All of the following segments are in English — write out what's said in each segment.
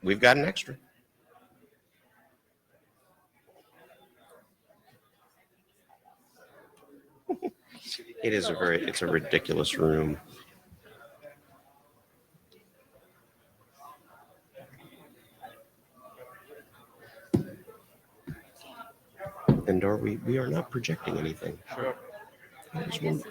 We've got an extra. It's a ridiculous room. And we are not projecting anything. Sure. I don't know.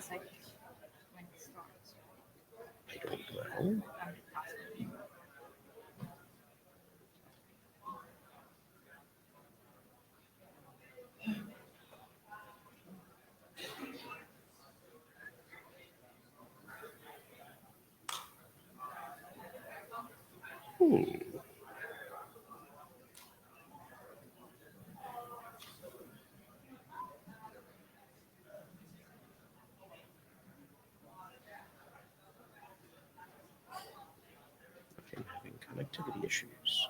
I'm having connectivity issues.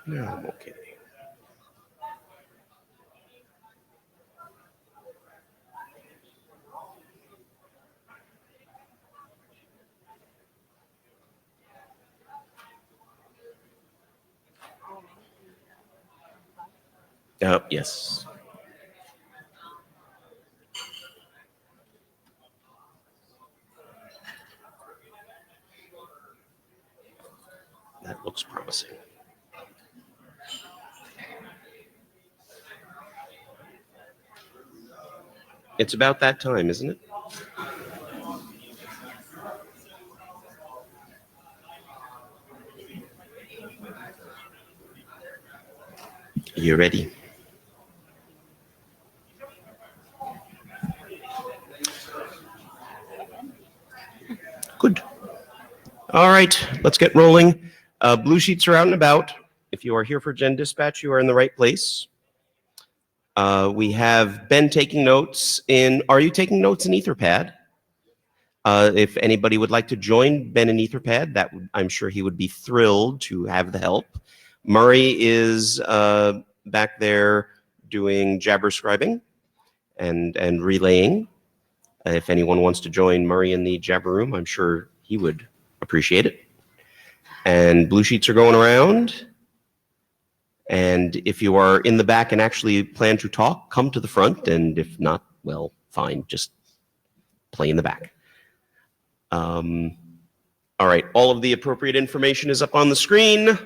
No, I'm okay. Yes. That looks promising. It's about that time, isn't it? You ready? Good. All right, let's get rolling. Blue sheets are out and about. If you are here for Gen Dispatch, you are in the right place. We have Ben taking notes in. Are you taking notes in Etherpad? If anybody would like to join Ben in Etherpad, I'm sure he would be thrilled to have the help. Murray is back there doing jabber scribing and relaying. If anyone wants to join Murray in the jabber room, I'm sure he would appreciate it. And blue sheets are going around. And if you are in the back and actually plan to talk, come to the front. And if not, well, fine, just play in the back. All right, all of the appropriate information is up on the screen.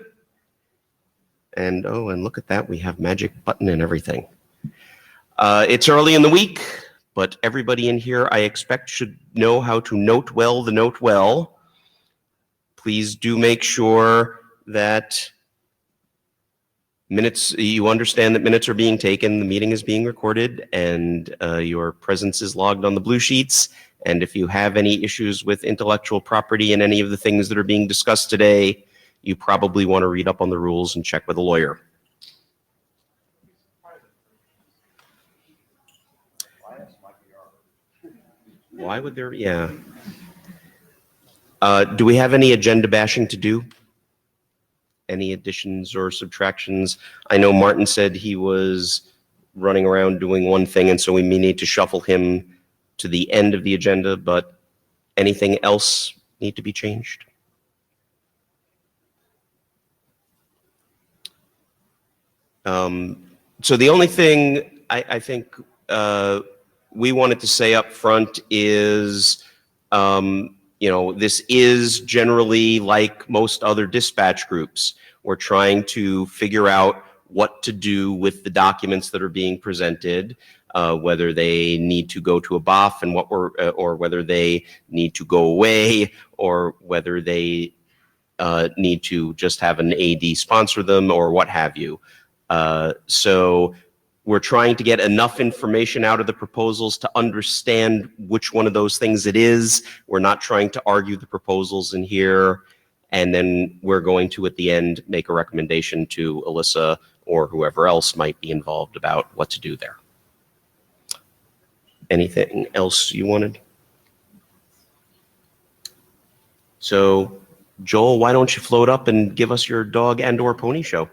And oh, and look at that, we have magic button and everything. It's early in the week, but everybody in here, I expect, should know how to note well the note well. Please do make sure that you understand that minutes are being taken, the meeting is being recorded, and your presence is logged on the blue sheets. And if you have any issues with intellectual property and any of the things that are being discussed today, you probably want to read up on the rules and check with a lawyer. Why would there? Yeah. Do we have any agenda bashing to do? Any additions or subtractions? I know Martin said he was running around doing one thing, and so we may need to shuffle him to the end of the agenda, but anything else need to be changed? So the only thing I think we wanted to say up front is, you know, this is generally like most other dispatch groups. We're trying to figure out what to do with the documents that are being presented, whether they need to go to a BOF and or whether they need to go away, or whether they need to just have an AD sponsor them, or what have you. So we're trying to get enough information out of the proposals to understand which one of those things it is. We're not trying to argue the proposals in here. And then we're going to, at the end, make a recommendation to Alyssa or whoever else might be involved about what to do there. Anything else you wanted? So, Joel, why don't you float up and give us your dog and or pony show?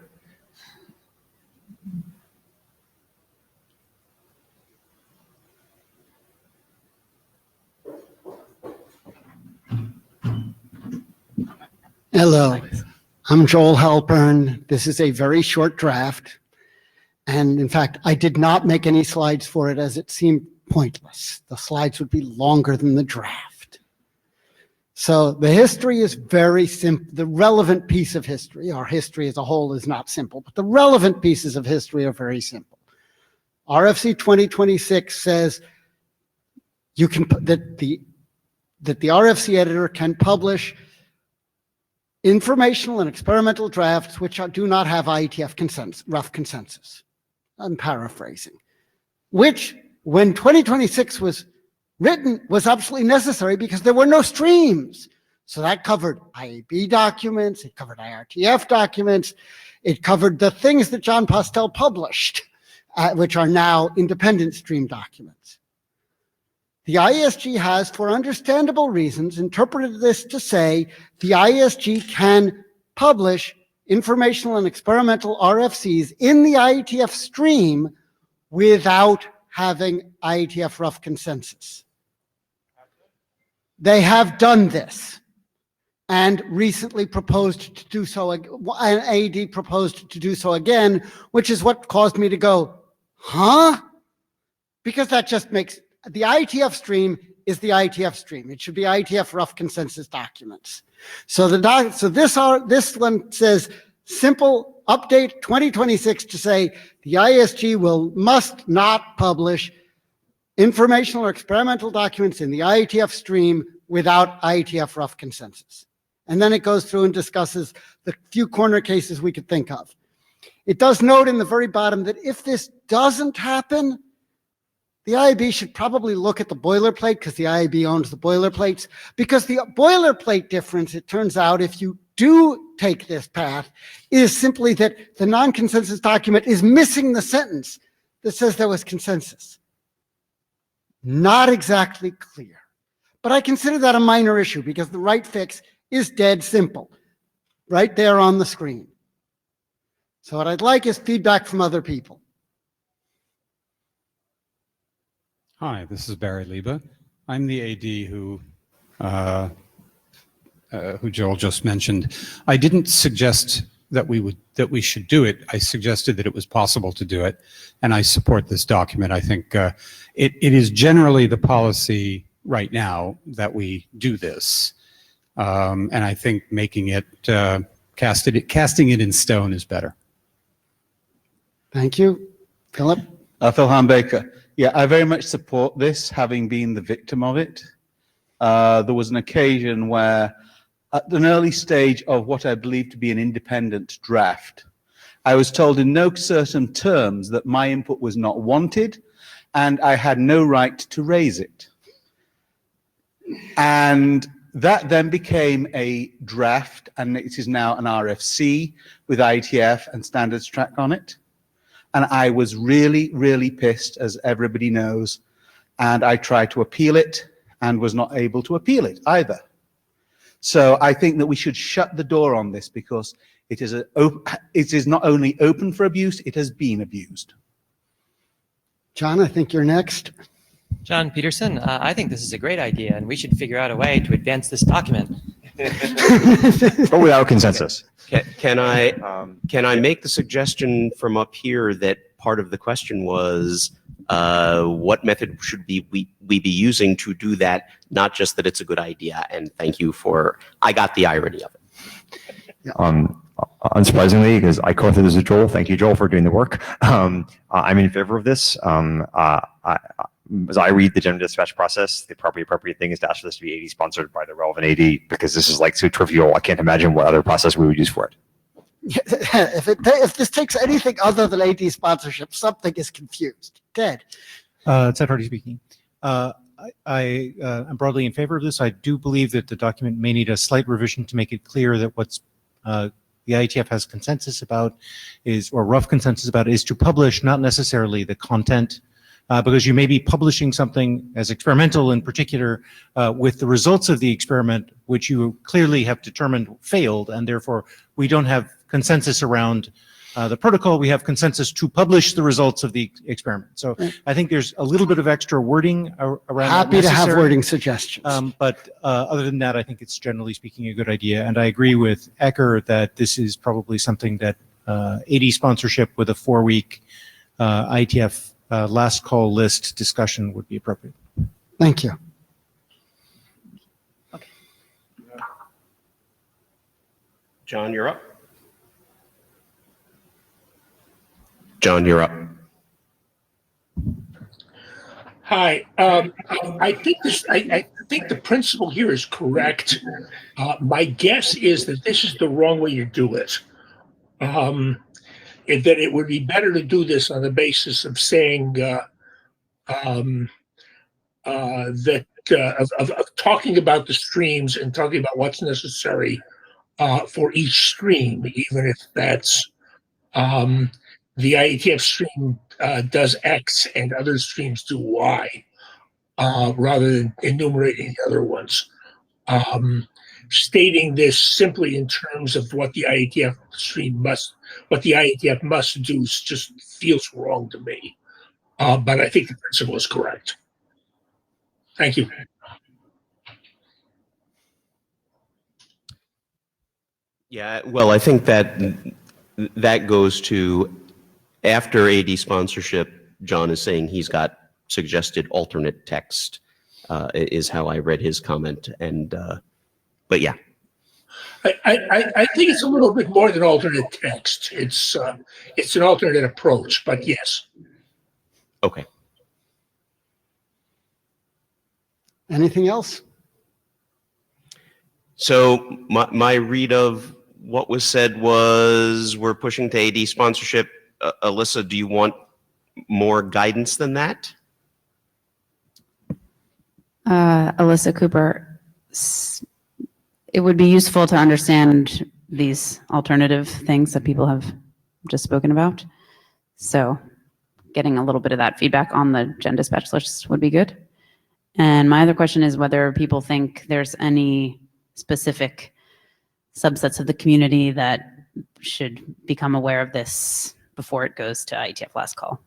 Hello, I'm Joel Halpern. This is a very short draft. And in fact, I did not make any slides for it as it seemed pointless. The slides would be longer than the draft. So the history is very simple. The relevant piece of history, our history as a whole is not simple, but the relevant pieces of history are very simple. RFC 2026 says you can that the RFC editor can publish informational and experimental drafts which do not have IETF consensus, rough consensus. I'm paraphrasing. Which, when 2026 was written, was absolutely necessary because there were no streams. So that covered IAB documents, it covered IRTF documents, it covered the things that John Postel published, which are now independent stream documents. The IESG has, for understandable reasons, interpreted this to say the IESG can publish informational and experimental RFCs in the IETF stream without having IETF rough consensus. They have done this and recently proposed to do so, and AD proposed to do so again, which is what caused me to go, huh? Because that just makes, the IETF stream is the IETF stream. It should be IETF rough consensus documents. So this one says simple update 2026 to say the IESG must not publish informational or experimental documents in the IETF stream without IETF rough consensus. And then it goes through and discusses the few corner cases we could think of. It does note in the very bottom that if this doesn't happen, the IAB should probably look at the boilerplate because the IAB owns the boilerplates. Because the boilerplate difference, it turns out, if you do take this path, is simply that the non-consensus document is missing the sentence that says there was consensus. Not exactly clear. But I consider that a minor issue because the right fix is dead simple, right there on the screen. So what I'd like is feedback from other people. Hi, this is Barry Lieba. I'm the AD who Joel just mentioned. I didn't suggest that we should do it. I suggested that it was possible to do it, and I support this document. I think it is generally the policy right now that we do this, and I think making it casting it in stone is better. Thank you, Philip. Phil Baker. Yeah, I very much support this, having been the victim of it. There was an occasion where, at an early stage of what I believe to be an independent draft, I was told in no certain terms that my input was not wanted and I had no right to raise it. And that then became a draft, and it is now an RFC with IETF and standards track on it. And I was really, really pissed, as everybody knows, and I tried to appeal it and was not able to appeal it either. So I think that we should shut the door on this because it is not only open for abuse, it has been abused. John, I think you're next. John Peterson, I think this is a great idea, and we should figure out a way to advance this document. But without consensus. Can I make the suggestion from up here that part of the question was what method should we be using to do that? Not just that it's a good idea. And thank you for, I got the irony of it. Unsurprisingly, because I co-authored this with Joel. Thank you, Joel, for doing the work. I'm in favor of this. As I read the gender dispatch process, the probably appropriate thing is to ask for this to be AD sponsored by the relevant AD, because this is like so trivial. I can't imagine what other process we would use for it. If this takes anything other than AD sponsorship, something is confused. Ted. Ted Hardy speaking. I am broadly in favor of this. I do believe that the document may need a slight revision to make it clear that what's the IETF has consensus about is, or rough consensus about, is to publish, not necessarily the content. Because you may be publishing something as experimental in particular with the results of the experiment, which you clearly have determined failed, and therefore we don't have consensus around the protocol, we have consensus to publish the results of the experiment. So I think there's a little bit of extra wording around that Happy to have necessary. wording suggestions. But other than that, I think it's generally speaking a good idea. And I agree with Ecker that this is probably something that AD sponsorship with a 4-week IETF last call list discussion would be appropriate. Thank you. John, you're up. John, you're up. Hi. I think I think the principle here is correct. My guess is that this is the wrong way to do it. That it would be better to do this on the basis of saying of talking about the streams and talking about what's necessary for each stream, even if that's the IETF stream does X and other streams do Y, rather than enumerating the other ones. Stating this simply in terms of what the IETF must do just feels wrong to me. But I think the principle is correct. Thank you. Yeah, well, I think that goes to after AD sponsorship. John is saying he's got suggested alternate text, is how I read his comment. And but yeah, I think it's a little bit more than alternate text. It's an alternate approach, but yes. okay. Anything else? So my read of what was said was we're pushing to AD sponsorship. Alyssa, do you want more guidance than that? Alyssa Cooper, it would be useful to understand these alternative things that people have just spoken about. So getting a little bit of that feedback on the Gen Dispatch list would be good. And my other question is whether people think there's any specific subsets of the community that should become aware of this before it goes to IETF last call.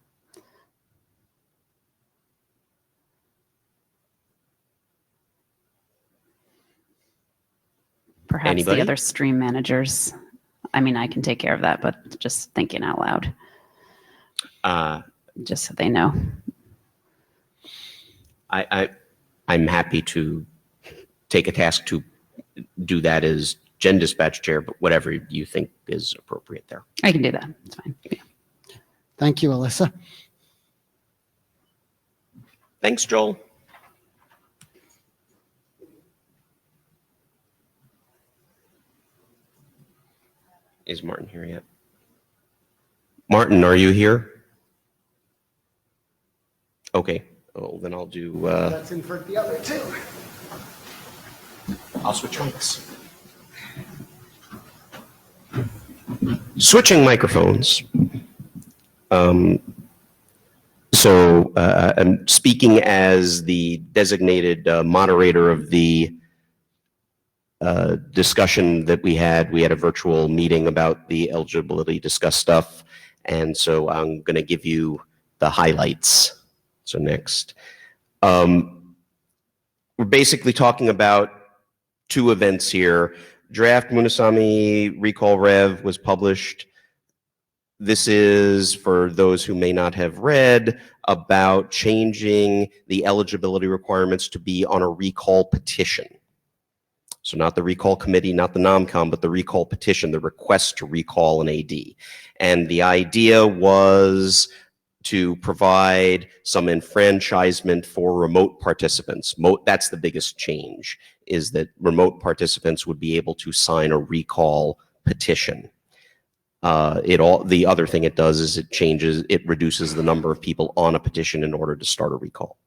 Perhaps Anybody? the other stream managers. I mean, I can take care of that, but just thinking out loud. Just so they know. I'm happy to take a task to do that as Gen Dispatch chair, but whatever you think is appropriate there. I can do that. It's fine. Yeah. Thank you, Alyssa. Thanks, Joel. Is Martin here yet? Martin, are you here? Okay. Oh, then I'll do. Let's invert the other two. I'll switch mics. Switching microphones. So I'm speaking as the designated moderator of the discussion that we had. We had a virtual meeting about the eligibility discuss stuff. And so I'm going to give you the highlights. So next. We're basically talking about two events here. Draft Munasami Recall Rev was published. This is, for those who may not have read, about changing the eligibility requirements to be on a recall petition. So not the recall committee, not the NOMCOM, but the recall petition, the request to recall an AD. And the idea was to provide some enfranchisement for remote participants. That's the biggest change, is that remote participants would be able to sign a recall petition. The other thing it does is it reduces the number of people on a petition in order to start a recall.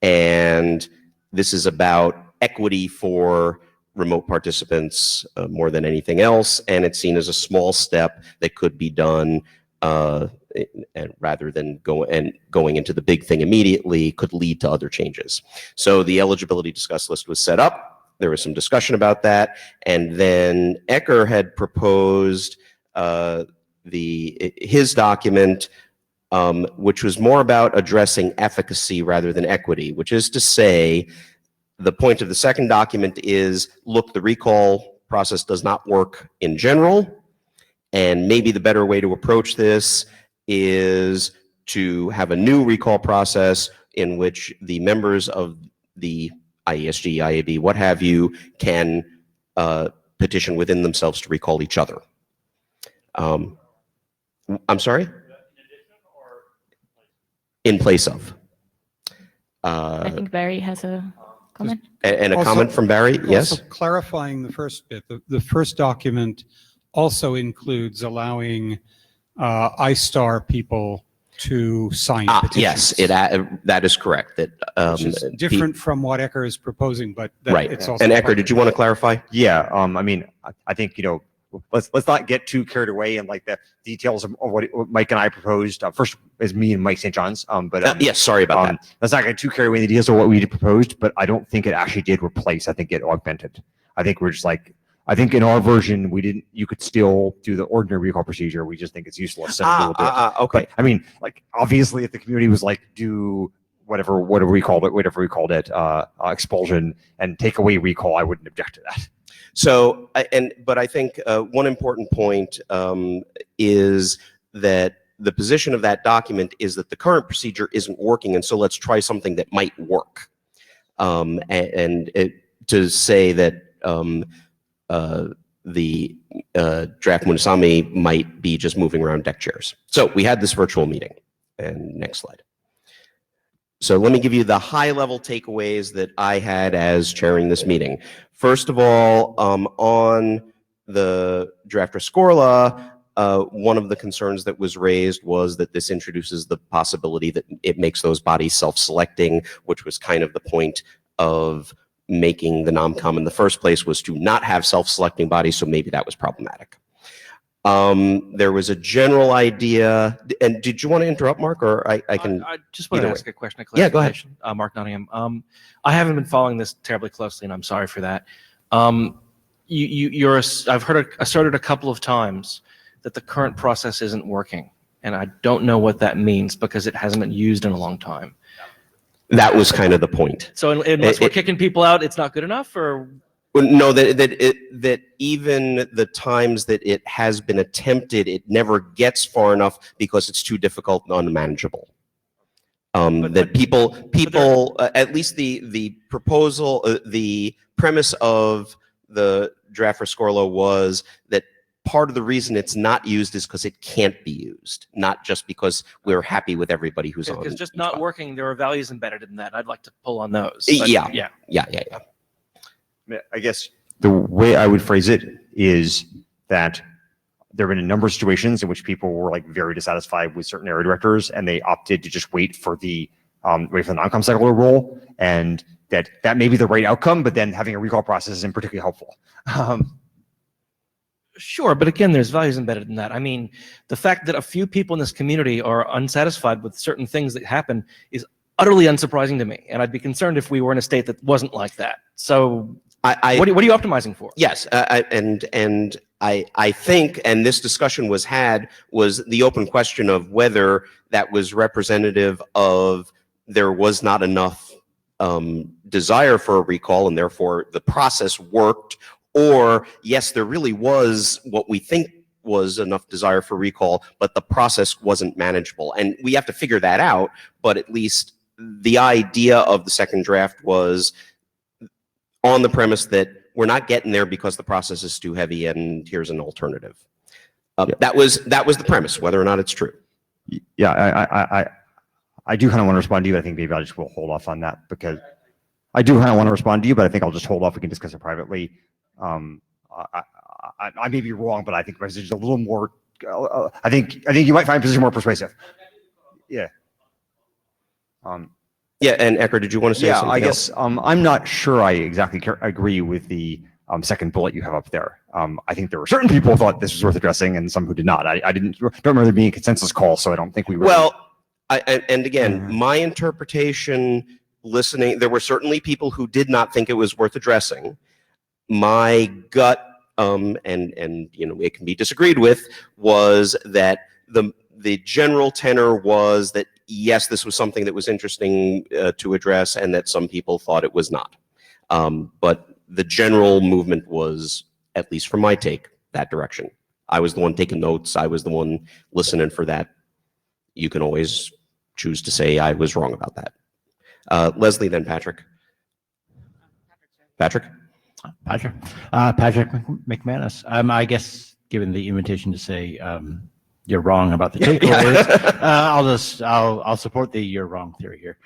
And this is about equity for remote participants more than anything else, and it's seen as a small step that could be done and rather than going into the big thing immediately could lead to other changes. So the eligibility discuss list was set up. There was some discussion about that, and then Ecker had proposed his document, which was more about addressing efficacy rather than equity, which is to say, the point of the second document is, look, the recall process does not work in general, and maybe the better way to approach this is to have a new recall process in which the members of the IESG, IAB, what have you, can petition within themselves to recall each other. I'm sorry? In place of. I think Barry has a comment. And a Also- comment from Barry, yes? Also clarifying the first bit, the first document also includes allowing iStar people to sign petitions. Yes, that is correct. That Which is different from what Ecker is proposing, but that right. it's also And part Ecker, of did you want to clarify? Yeah, I mean, I think, let's not get too carried away in like the details of what Mike and I proposed. First is me and Mike St. John's, but Yes, sorry about that. let's not get too carried away in the details of what we proposed. But I don't think it actually did replace. I think it augmented. I think we're just like, I think in our version we didn't. You could still do the ordinary recall procedure. We just think it's useless. And we'll do it. Okay. But, I mean, like obviously, if the community was like, do whatever we called it, expulsion and take away recall, I wouldn't object to that. So, but I think one important point is that the position of that document is that the current procedure isn't working, and so let's try something that might work. To say that the draft Munisami might be just moving around deck chairs. So we had this virtual meeting. And next slide. So let me give you the high-level takeaways that I had as chairing this meeting. First of all, on the draft Rescorla, one of the concerns that was raised was that this introduces the possibility that it makes those bodies self-selecting, which was kind of the point of making the NOMCOM in the first place, was to not have self-selecting bodies, so maybe that was problematic. There was a general idea, and did you want to interrupt, Mark, or I can? I just want to either ask way. a question of Yeah, go ahead. clarification. Mark Nottingham. I haven't been following this terribly closely, and I'm sorry for that. I've heard asserted a couple of times that the current process isn't working, and I don't know what that means because it hasn't been used in a long time. That was kind of the point. So unless we're kicking people out, it's not good enough, or No, that even the times that it has been attempted, it never gets far enough because it's too difficult and unmanageable. That people, at least the proposal, the premise of the draft Rescorla was that part of the reason it's not used is because it can't be used, not just because we're happy with everybody who's on. because just not working, there are values embedded in that. I'd like to pull on those. Yeah. Yeah. I guess the way I would phrase it is that there have been a number of situations in which people were like very dissatisfied with certain area directors, and they opted to just wait for the non-com cycle to roll, and that may be the right outcome, but then having a recall process isn't particularly helpful. Sure, but again, there's values embedded in that. I mean, the fact that a few people in this community are unsatisfied with certain things that happen is utterly unsurprising to me, and I'd be concerned if we were in a state that wasn't like that. So, what are you optimizing for? Yes, I think, and this discussion was the open question of whether that was representative of there was not enough desire for a recall, and therefore the process worked, or yes, there really was what we think was enough desire for recall, but the process wasn't manageable. And we have to figure that out, but at least the idea of the second draft was on the premise that we're not getting there because the process is too heavy, and here's an alternative. That was the premise, whether or not it's true. Yeah, I do kind of want to respond to you, but I think maybe I just will hold off on that because I do kind of want to respond to you, but I think I'll just hold off. We can discuss it privately. I may be wrong, but I think my position is a little more. I think you might find my position more persuasive. Yeah. Yeah, and Ecker, did you want to say something? I guess I'm not sure I exactly agree with the second bullet you have up there. I think there were certain people who thought this was worth addressing, and some who did not. I don't remember there being a consensus call, so I don't think we really. Well, and again, my interpretation, listening, there were certainly people who did not think it was worth addressing. My gut and it can be disagreed with, was that the general tenor was that yes, this was something that was interesting to address, and that some people thought it was not. But the general movement was, at least from my take, that direction. I was the one taking notes. I was the one listening for that. You can always choose to say I was wrong about that. Leslie, then Patrick. Patrick? Patrick McManus. I guess, given the invitation to say you're wrong about the takeaways, I'll support the you're wrong theory here.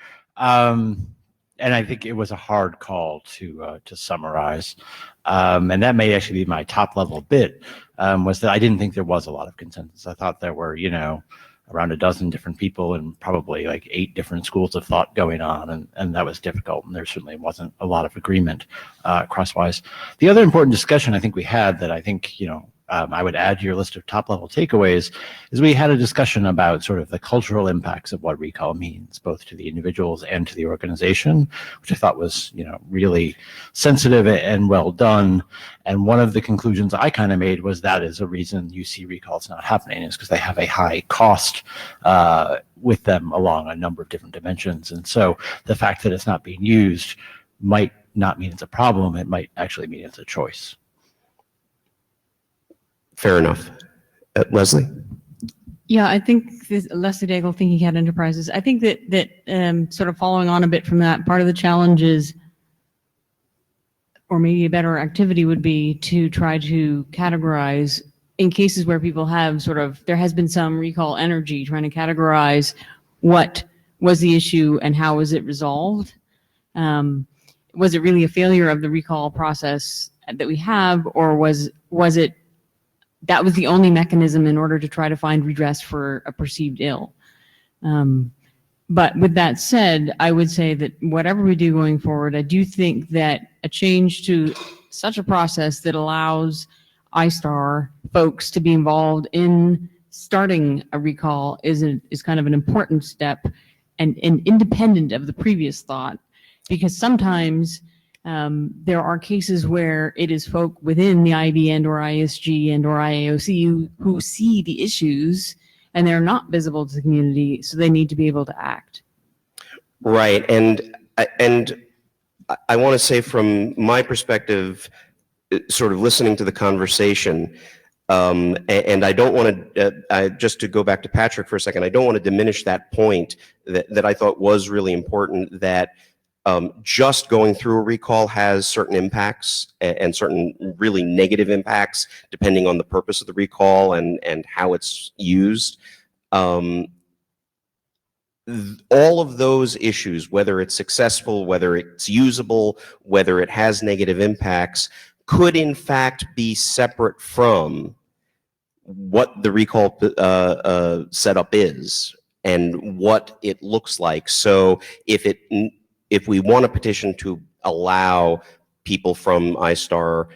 And I think it was a hard call to summarize, and that may actually be my top level bit, was that I didn't think there was a lot of consensus. I thought there were, around a dozen different people and probably like 8 different schools of thought going on, and that was difficult, and there certainly wasn't a lot of agreement crosswise. The other important discussion I think we had that I think, I would add to your list of top-level takeaways is we had a discussion about sort of the cultural impacts of what recall means, both to the individuals and to the organization, which I thought was, really sensitive and well done. And one of the conclusions I kind of made was that is a reason you see recalls not happening, is because they have a high cost with them along a number of different dimensions. And so the fact that it's not being used might not mean it's a problem. It might actually mean it's a choice. Fair enough. Leslie? Yeah, I think this, Leslie Daigle, Thinking Cat Enterprises. I think that sort of following on a bit from that, part of the challenge is, or maybe a better activity would be to try to categorize in cases where people have there has been some recall energy, trying to categorize what was the issue and how was it resolved. Was it really a failure of the recall process that we have, or was it that was the only mechanism in order to try to find redress for a perceived ill? But with that said, I would say that whatever we do going forward, I do think that a change to such a process that allows ISTAR folks to be involved in starting a recall is kind of an important step, and independent of the previous thought, because sometimes there are cases where it is folk within the IB and or ISG and or IAOC who see the issues and they're not visible to the community, so they need to be able to act. Right, and I want to say from my perspective, sort of listening to the conversation, and I don't want to, just to go back to Patrick for a second, I don't want to diminish that point that I thought was really important, that just going through a recall has certain impacts and certain really negative impacts depending on the purpose of the recall and how it's used. All of those issues, whether it's successful, whether it's usable, whether it has negative impacts, could in fact be separate from what the recall setup is and what it looks like. So if we want a petition to allow people from ISTAR,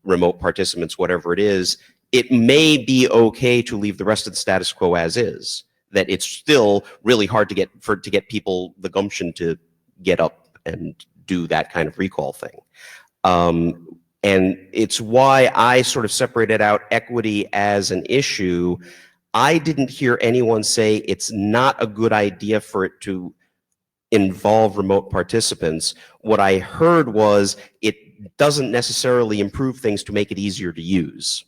remote participants, whatever it is, it may be okay to leave the rest of the status quo as is. That it's still really hard to get people the gumption to get up and do that kind of recall thing. And it's why I sort of separated out equity as an issue. I didn't hear anyone say it's not a good idea for it to involve remote participants. What I heard was it doesn't necessarily improve things to make it easier to use.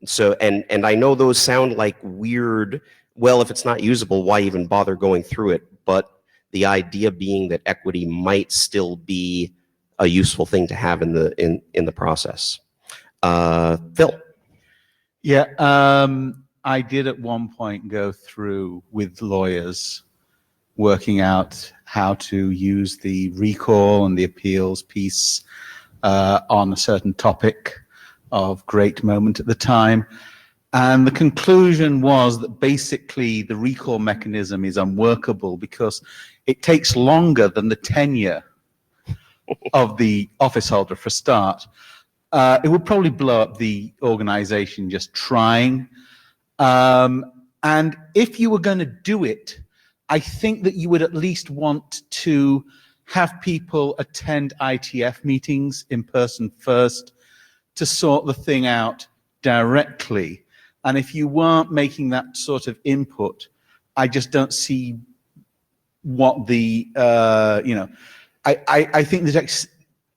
So, and I know those sound like weird, well, if it's not usable, why even bother going through it? But the idea being that equity might still be a useful thing to have in the process. Phil. Yeah, I did at one point go through with lawyers working out how to use the recall and the appeals piece on a certain topic of great moment at the time. And the conclusion was that basically the recall mechanism is unworkable because it takes longer than the tenure of the office holder for a start. It would probably blow up the organization just trying. And if you were going to do it, I think that you would at least want to have people attend IETF meetings in person first to sort the thing out directly. And if you weren't making that sort of input, I just don't see what the, I think that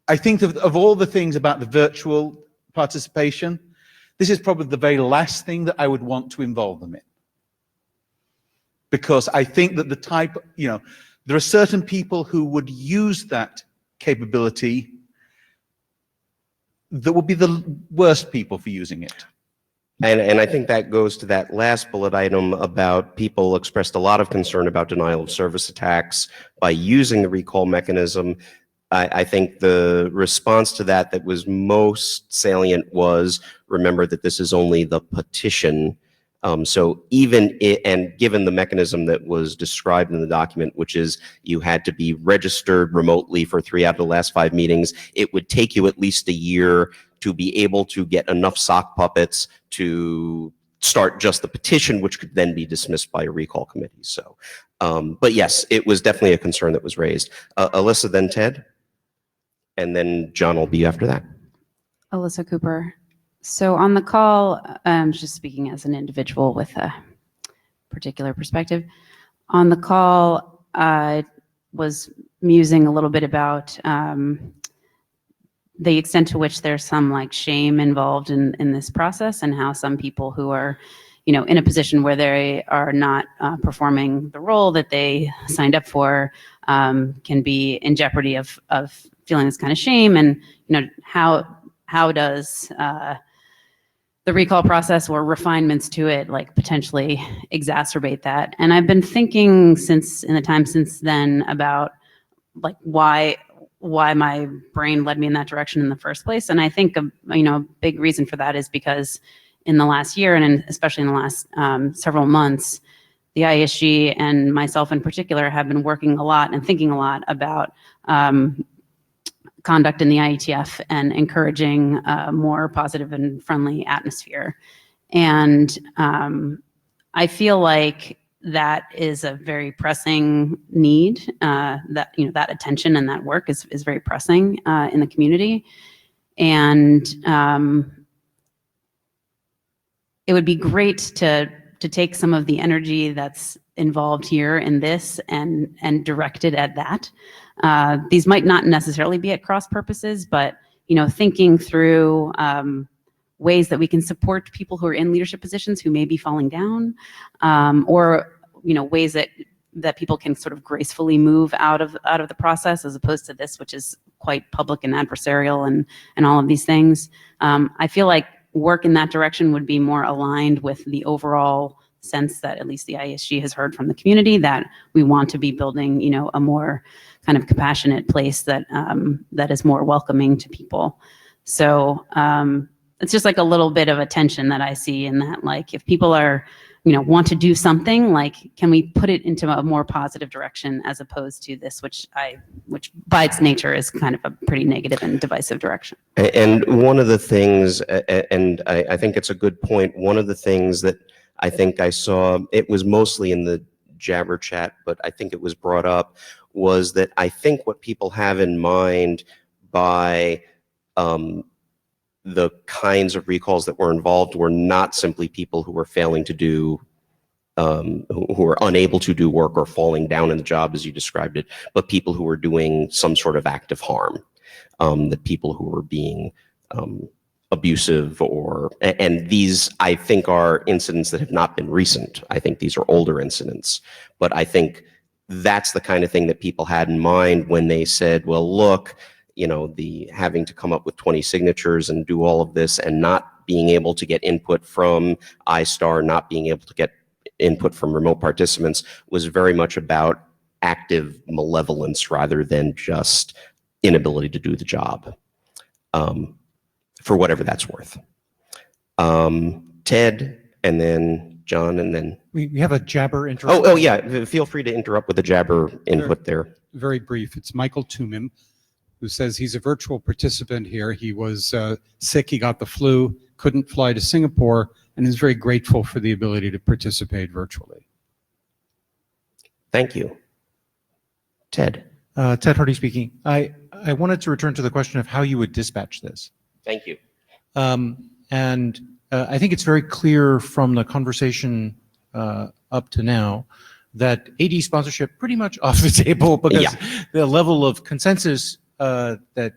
I think of all the things about the virtual participation, this is probably the very last thing that I would want to involve them in. Because I think that the type, there are certain people who would use that capability that would be the worst people for using it. And I think that goes to that last bullet item about people expressed a lot of concern about denial of service attacks by using the recall mechanism. I think the response to that was most salient was, remember that this is only the petition. So and given the mechanism that was described in the document, which is you had to be registered remotely for 3 out of the last 5 meetings, it would take you at least a year to be able to get enough sock puppets to start just the petition, which could then be dismissed by a recall committee. So, but yes, it was definitely a concern that was raised. Alyssa, then Ted, and then John will be after that. Alyssa Cooper. So on the call, just speaking as an individual with a particular perspective, on the call, I was musing a little bit about the extent to which there's some like shame involved in this process, and how some people who are, in a position where they are not performing the role that they signed up for, can be in jeopardy of feeling this kind of shame, and how does the recall process or refinements to it like potentially exacerbate that? And I've been thinking in the time since then about like why my brain led me in that direction in the first place. And I think a big reason for that is because in the last year, and especially in the last several months, the ISG and myself in particular have been working a lot and thinking a lot about conduct in the IETF and encouraging a more positive and friendly atmosphere. And I feel like that is a very pressing need, that attention and that work is very pressing in the community. And it would be great to take some of the energy that's involved here in this and direct it at that. These might not necessarily be at cross purposes, but thinking through ways that we can support people who are in leadership positions who may be falling down, or ways that people can sort of gracefully move out of the process, as opposed to this, which is quite public and adversarial and all of these things. I feel like work in that direction would be more aligned with the overall sense that at least the ISG has heard from the community, that we want to be building, a more kind of compassionate place that is more welcoming to people. So it's just like a little bit of a tension that I see in that, like, if people are, want to do something, like, can we put it into a more positive direction as opposed to this, which by its nature is kind of a pretty negative and divisive direction. And one of the things, and I think it's a good point, one of the things that I think I saw, it was mostly in the Jabber chat, but I think it was brought up, was that I think what people have in mind by the kinds of recalls that were involved were not simply people who were failing to do, who were unable to do work or falling down in the job as you described it, but people who were doing some sort of active harm, that people who were being abusive and these I think are incidents that have not been recent. I think these are older incidents, but I think that's the kind of thing that people had in mind when they said, well, look, the having to come up with 20 signatures and do all of this and not being able to get input from iStar, not being able to get input from remote participants was very much about active malevolence rather than just inability to do the job, for whatever that's worth. Ted, and then John, and then... We have a Jabber interrupt. Oh, yeah, feel free to interrupt with the Jabber input there. Very brief. It's Michael Tumim, who says he's a virtual participant here. He was sick, he got the flu, couldn't fly to Singapore, and is very grateful for the ability to participate virtually. Thank you. Ted. Ted Hardy speaking. I wanted to return to the question of how you would dispatch this. Thank you. And I think it's very clear from the conversation up to now that AD sponsorship pretty much off the table because the level of consensus that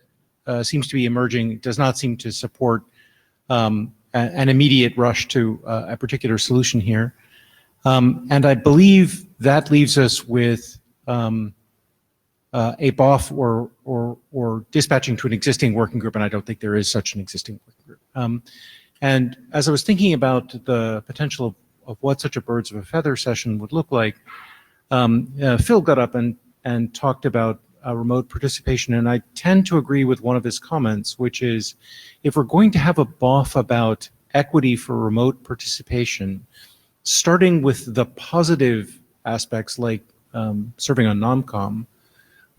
seems to be emerging does not seem to support an immediate rush to a particular solution here. And I believe that leaves us with a BOF or dispatching to an existing working group, and I don't think there is such an existing working group. And as I was thinking about the potential of what such a birds of a feather session would look like, Phil got up and talked about remote participation, and I tend to agree with one of his comments, which is if we're going to have a BOF about equity for remote participation, starting with the positive aspects like serving on NomCom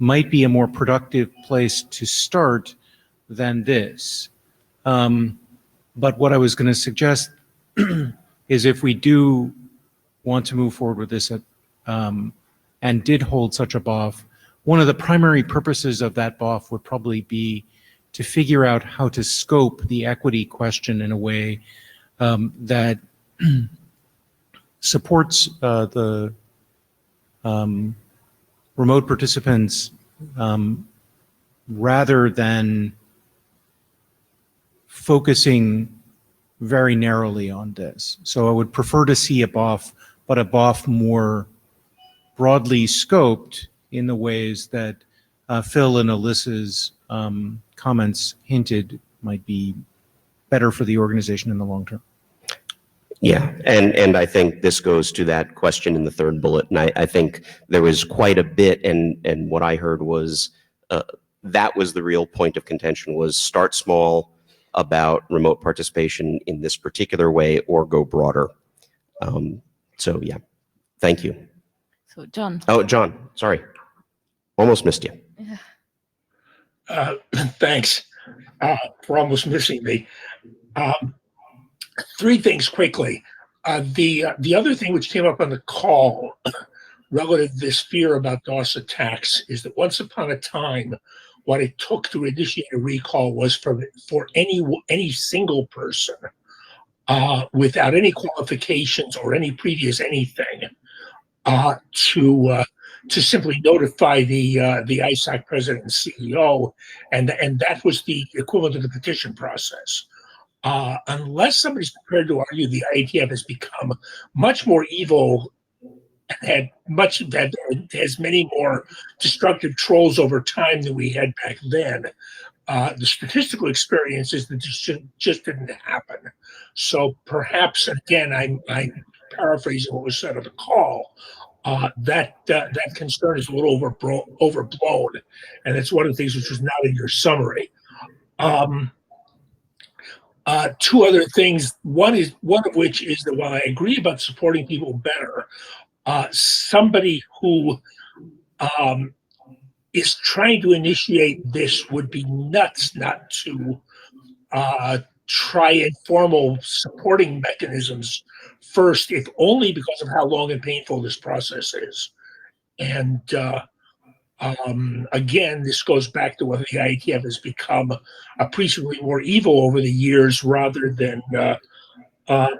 might be a more productive place to start than this. But what I was going to suggest is if we do want to move forward with this and did hold such a BOF, one of the primary purposes of that BOF would probably be to figure out how to scope the equity question in a way that supports the remote participants rather than focusing very narrowly on this. So I would prefer to see a BOF, but a BOF more broadly scoped in the ways that Phil and Alyssa's comments hinted might be better for the organization in the long term. Yeah, and I think this goes to that question in the third bullet, and I think there was quite a bit, and what I heard was that was the real point of contention, was start small about remote participation in this particular way or go broader. So yeah, thank you. So John. Oh, John, sorry. Almost missed you. Thanks for almost missing me. Three things quickly. The other thing which came up on the call relative to this fear about DOS attacks is that once upon a time, what it took to initiate a recall was for any single person without any qualifications or any previous anything to simply notify the ISAC president and CEO, and that was the equivalent of the petition process. Unless somebody's prepared to argue the IETF has become much more evil and has many more destructive trolls over time than we had back then, the statistical experience is that this just didn't happen. So perhaps, again, I'm paraphrasing what was said on the call, that concern is a little overblown, and it's one of the things which was not in your summary. Two other things. One of which is that while I agree about supporting people better, somebody who is trying to initiate this would be nuts not to try informal supporting mechanisms first, if only because of how long and painful this process is. And again, this goes back to whether the IETF has become appreciably more evil over the years rather than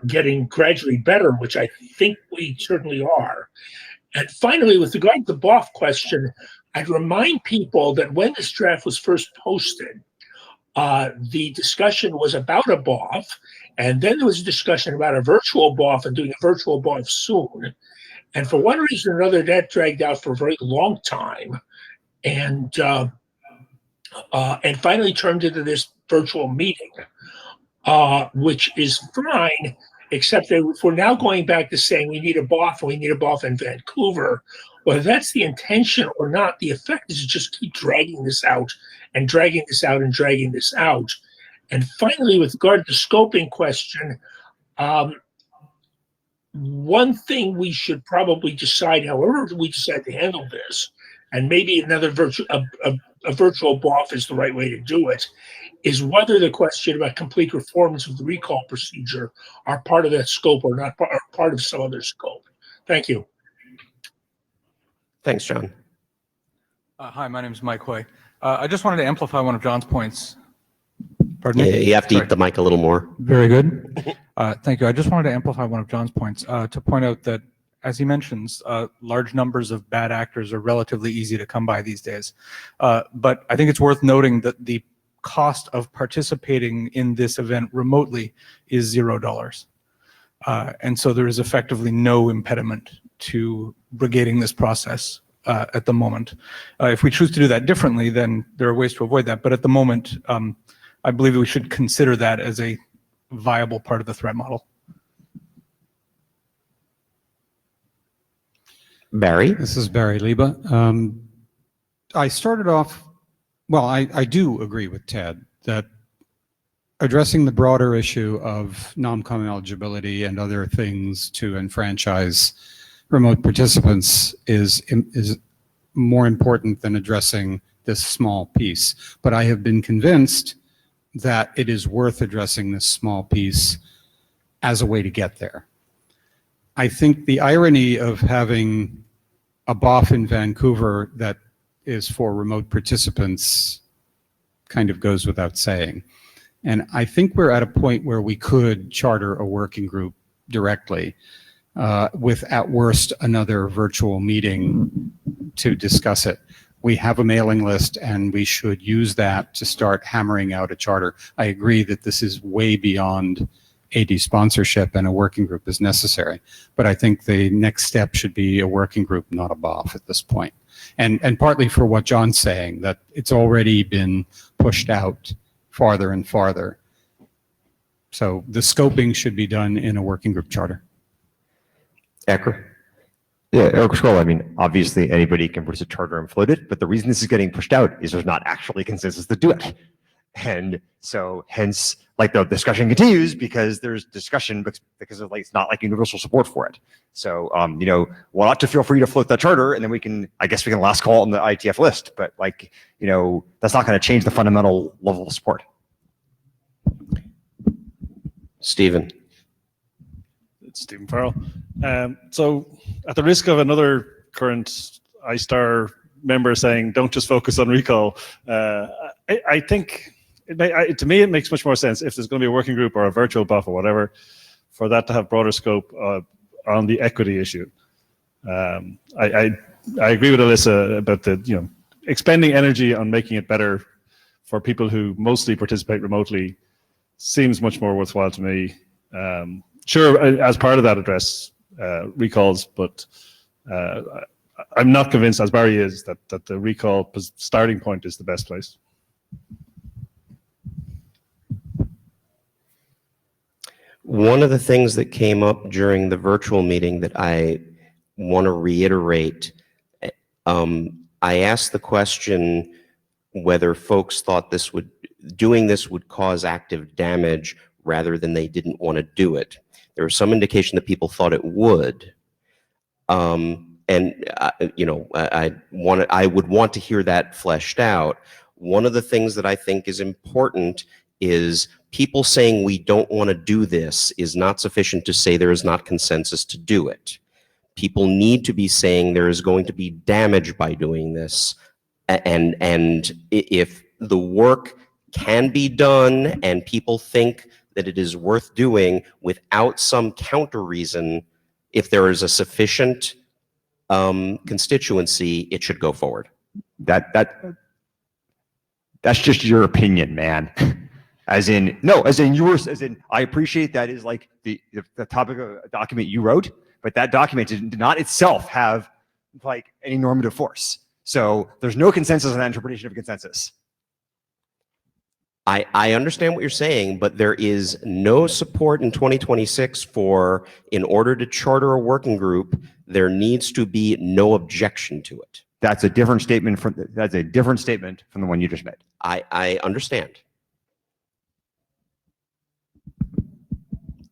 getting gradually better, which I think we certainly are. And finally, with regard to the BOF question, I'd remind people that when this draft was first posted, the discussion was about a BOF, and then there was a discussion about a virtual BOF and doing a virtual BOF soon. And for one reason or another, that dragged out for a very long time, and finally turned into this virtual meeting, which is fine, except that if we're now going back to saying we need a BOF and we need a BOF in Vancouver, whether that's the intention or not, the effect is to just keep dragging this out and dragging this out and dragging this out. And finally, with regard to the scoping question, one thing we should probably decide, however we decide to handle this, and maybe another virtual BOF is the right way to do it, is whether the question about complete performance of the recall procedure are part of that scope or not, or part of some other scope. Thank you. Thanks, John. Hi, my name is Mike Hoy. I just wanted to amplify one of John's points. Pardon Yeah, me? you have to Sorry. eat the mic a little more. Very good. Thank you. I just wanted to amplify one of John's points to point out that, as he mentions, large numbers of bad actors are relatively easy to come by these days. But I think it's worth noting that the cost of participating in this event remotely is $0. And so there is effectively no impediment to brigading this process at the moment. If we choose to do that differently, then there are ways to avoid that. But at the moment, I believe we should consider that as a viable part of the threat model. Barry? This is Barry Lieba. I started off, well, I do agree with Ted that addressing the broader issue of non-com eligibility and other things to enfranchise remote participants is more important than addressing this small piece. But I have been convinced that it is worth addressing this small piece as a way to get there. I think the irony of having a BOF in Vancouver that is for remote participants kind of goes without saying. And I think we're at a point where we could charter a working group directly with, at worst, another virtual meeting to discuss it. We have a mailing list and we should use that to start hammering out a charter. I agree that this is way beyond AD sponsorship and a working group is necessary. But I think the next step should be a working group, not a BOF at this point. And partly for what John's saying, that it's already been pushed out farther and farther. So the scoping should be done in a working group charter. Ecker? Yeah, Eric Scroll, I mean, obviously anybody can produce a charter and float it, but the reason this is getting pushed out is there's not actually consensus to do it. And so hence, like the discussion continues because there's discussion because of like, it's not like universal support for it. So, you know, we'll have to feel free to float that charter and then we can, I guess we can last call it on the IETF list, but like, you know, that's not going to change the fundamental level of support. Stephen. It's Stephen Farrell. So at the risk of another current iStar member saying, don't just focus on recall, I think, to me, it makes much more sense if there's going to be a working group or a virtual BOF or whatever, for that to have broader scope on the equity issue. I agree with Alyssa about the, you know, expending energy on making it better for people who mostly participate remotely seems much more worthwhile to me. Sure, as part of that address recalls, but I'm not convinced, as Barry is, that the recall starting point is the best place. One of the things that came up during the virtual meeting that I want to reiterate, I asked the question whether folks thought doing this would cause active damage rather than they didn't want to do it. There was some indication that people thought it would. You know, I would want to hear that fleshed out. One of the things that I think is important is people saying we don't want to do this is not sufficient to say there is not consensus to do it. People need to be saying there is going to be damage by doing this. And if the work can be done and people think that it is worth doing without some counter reason, if there is a sufficient constituency, it should go forward. That's just your opinion, man. I appreciate that is like the topic of a document you wrote, but that document did not itself have like any normative force. So there's no consensus on that interpretation of consensus. I understand what you're saying, but there is no support in 2026 for, in order to charter a working group, there needs to be no objection to it. That's a different statement from the one you just made. I understand.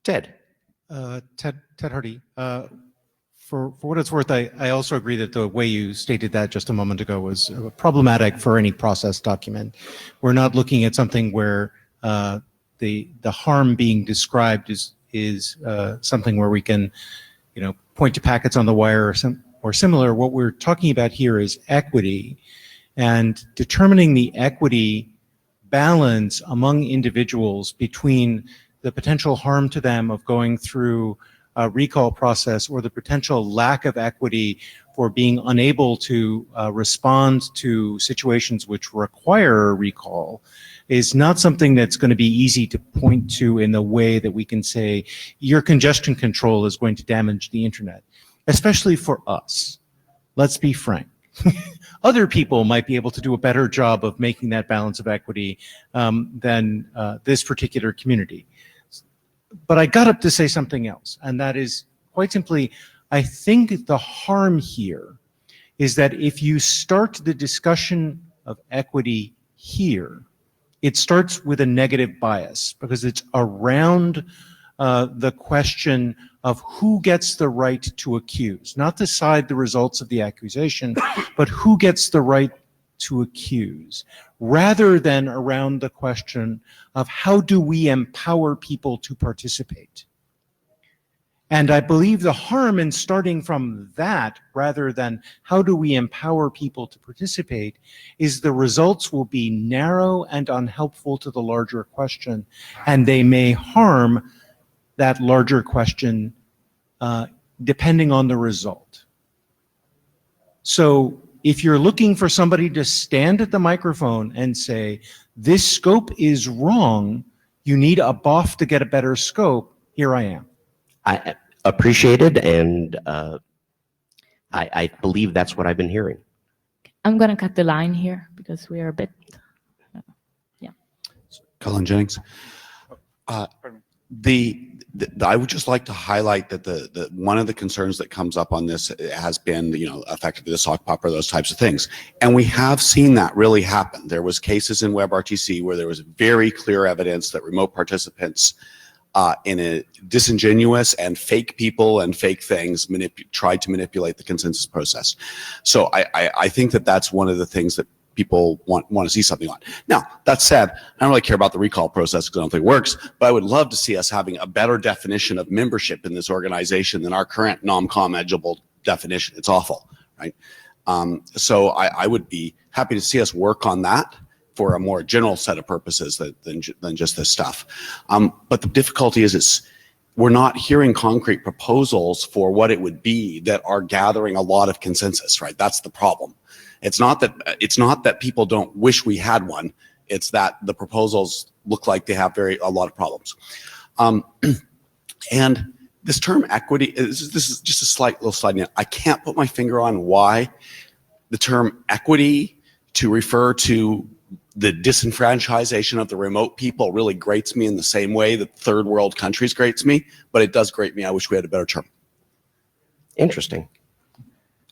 Ted. Ted Hardy. For what it's worth, I also agree that the way you stated that just a moment ago was problematic for any process document. We're not looking at something where the harm being described is something where we can, you know, point to packets on the wire or similar. What we're talking about here is equity, and determining the equity balance among individuals between the potential harm to them of going through a recall process or the potential lack of equity for being unable to respond to situations which require a recall is not something that's going to be easy to point to in the way that we can say your congestion control is going to damage the internet, especially for us. Let's be frank. Other people might be able to do a better job of making that balance of equity than this particular community. But I got up to say something else, and that is quite simply, I think the harm here is that if you start the discussion of equity here, it starts with a negative bias because it's around the question of who gets the right to accuse, not decide the results of the accusation, but who gets the right to accuse, rather than around the question of how do we empower people to participate. And I believe the harm in starting from that, rather than how do we empower people to participate, is the results will be narrow and unhelpful to the larger question, and they may harm that larger question depending on the result. So if you're looking for somebody to stand at the microphone and say, this scope is wrong, you need a BOF to get a better scope, here I am. I appreciate it, and I believe that's what I've been hearing. I'm going to cut the line here because we are a bit, yeah. Colin Jennings. I would just like to highlight that the one of the concerns that comes up on this has been, effectively the sock puppet, those types of things. And we have seen that really happen. There was cases in WebRTC where there was very clear evidence that remote participants in a disingenuous and fake people and fake things tried to manipulate the consensus process. So I think that that's one of the things that people want to see something on. Now, that said, I don't really care about the recall process because I don't think it works, but I would love to see us having a better definition of membership in this organization than our current non-com eligible definition. It's awful, right? So I would be happy to see us work on that for a more general set of purposes than just this stuff. But the difficulty is we're not hearing concrete proposals for what it would be that are gathering a lot of consensus, right? That's the problem. It's not that people don't wish we had one. It's that the proposals look like they have a lot of problems. And this term equity, this is just a little slide note. I can't put my finger on why the term equity to refer to the disenfranchisation of the remote people really grates me in the same way that third world countries grates me, but it does grate me. I wish we had a better term. Interesting.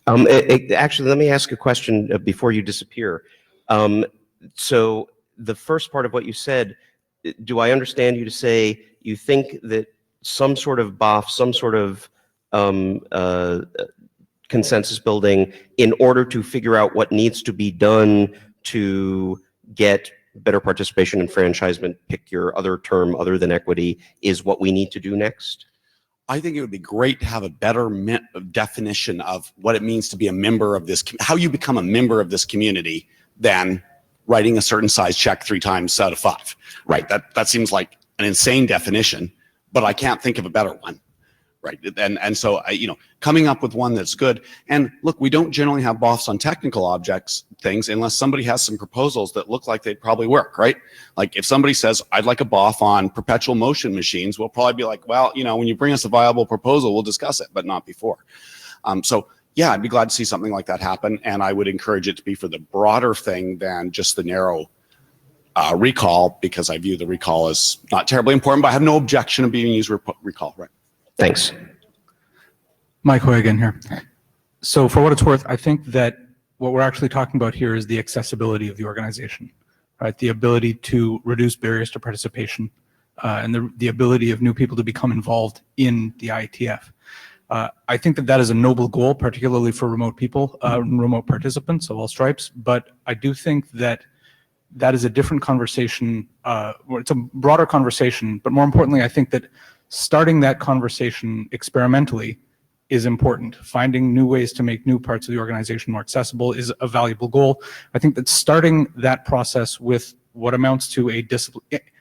Actually, let me ask a question before you disappear. So the first part of what you said, do I understand you to say you think that some sort of BOF, some sort of consensus building in order to figure out what needs to be done to get better participation and enfranchisement, pick your other term other than equity, is what we need to do next? I think it would be great to have a better definition of what it means to be a member of this, how you become a member of this community than writing a certain size check 3 times out of 5. Right. That seems like an insane definition, but I can't think of a better one. Right. And so, coming up with one that's good. And look, we don't generally have BOFs on technical objects things unless somebody has some proposals that look like they'd probably work, right? Like if somebody says, I'd like a BOF on perpetual motion machines, we'll probably be like, well, when you bring us a viable proposal, we'll discuss it, but not before. So yeah, I'd be glad to see something like that happen. And I would encourage it to be for the broader thing than just the narrow recall, because I view the recall as not terribly important, but I have no objection of being used recall, right? Thanks. Mike Hoy again here. So for what it's worth, I think that what we're actually talking about here is the accessibility of the organization, right? The ability to reduce barriers to participation and the ability of new people to become involved in the IETF. I think that is a noble goal, particularly for remote people, remote participants of all stripes. But I do think that is a different conversation. It's a broader conversation, but more importantly, I think that starting that conversation experimentally is important. Finding new ways to make new parts of the organization more accessible is a valuable goal. I think that starting that process with what amounts to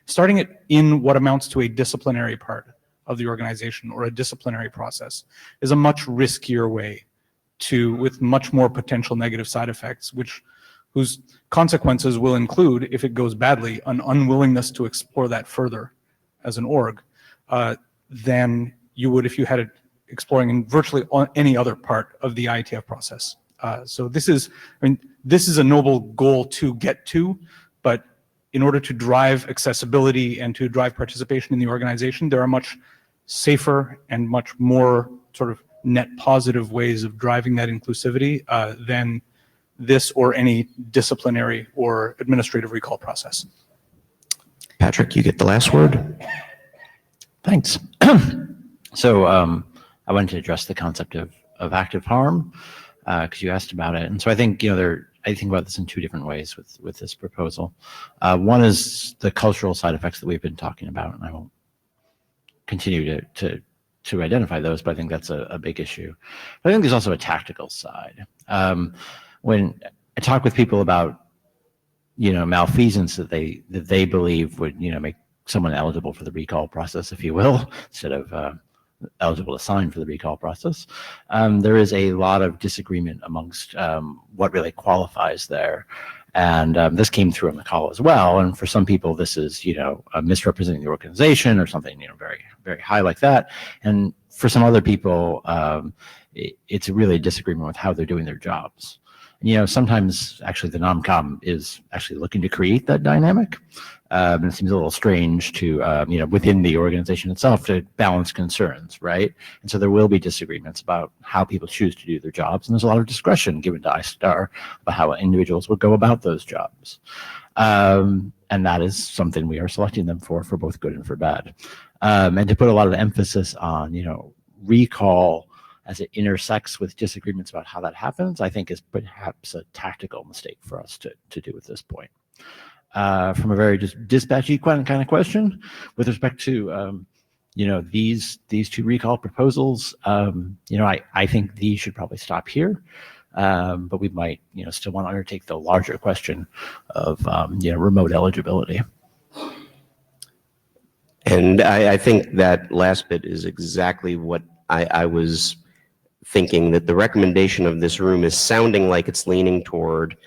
starting it in what amounts to a disciplinary part of the organization or a disciplinary process is a much riskier way with much more potential negative side effects, whose consequences will include, if it goes badly, an unwillingness to explore that further as an org than you would if you had it exploring in virtually any other part of the IETF process. So this is a noble goal to get to, but in order to drive accessibility and to drive participation in the organization, there are much safer and much more sort of net positive ways of driving that inclusivity than this or any disciplinary or administrative recall process. Patrick, you get the last word. Thanks. So I wanted to address the concept of active harm because you asked about it. And so I think, I think about this in two different ways with this proposal. One is the cultural side effects that we've been talking about, and I won't continue to identify those, but I think that's a big issue. But I think there's also a tactical side. When I talk with people about, malfeasance that they believe would, make someone eligible for the recall process, if you will, instead of eligible to sign for the recall process, there is a lot of disagreement amongst what really qualifies there. And this came through on the call as well. And for some people, this is, misrepresenting the organization or something, very, very high like that. And for some other people, it's really a disagreement with how they're doing their jobs. And, sometimes actually the non-com is actually looking to create that dynamic. And it seems a little strange to, within the organization itself to balance concerns, right? And so there will be disagreements about how people choose to do their jobs. And there's a lot of discretion given to ISTAR about how individuals would go about those jobs. And that is something we are selecting them for both good and for bad. And to put a lot of emphasis on, recall as it intersects with disagreements about how that happens, I think is perhaps a tactical mistake for us to do at this point. From a very just dispatchy kind of question with respect to these two recall proposals, I think these should probably stop here, but we might still want to undertake the larger question of remote eligibility. And I think that last bit is exactly what I was thinking, that the recommendation of this room is sounding like it's leaning toward,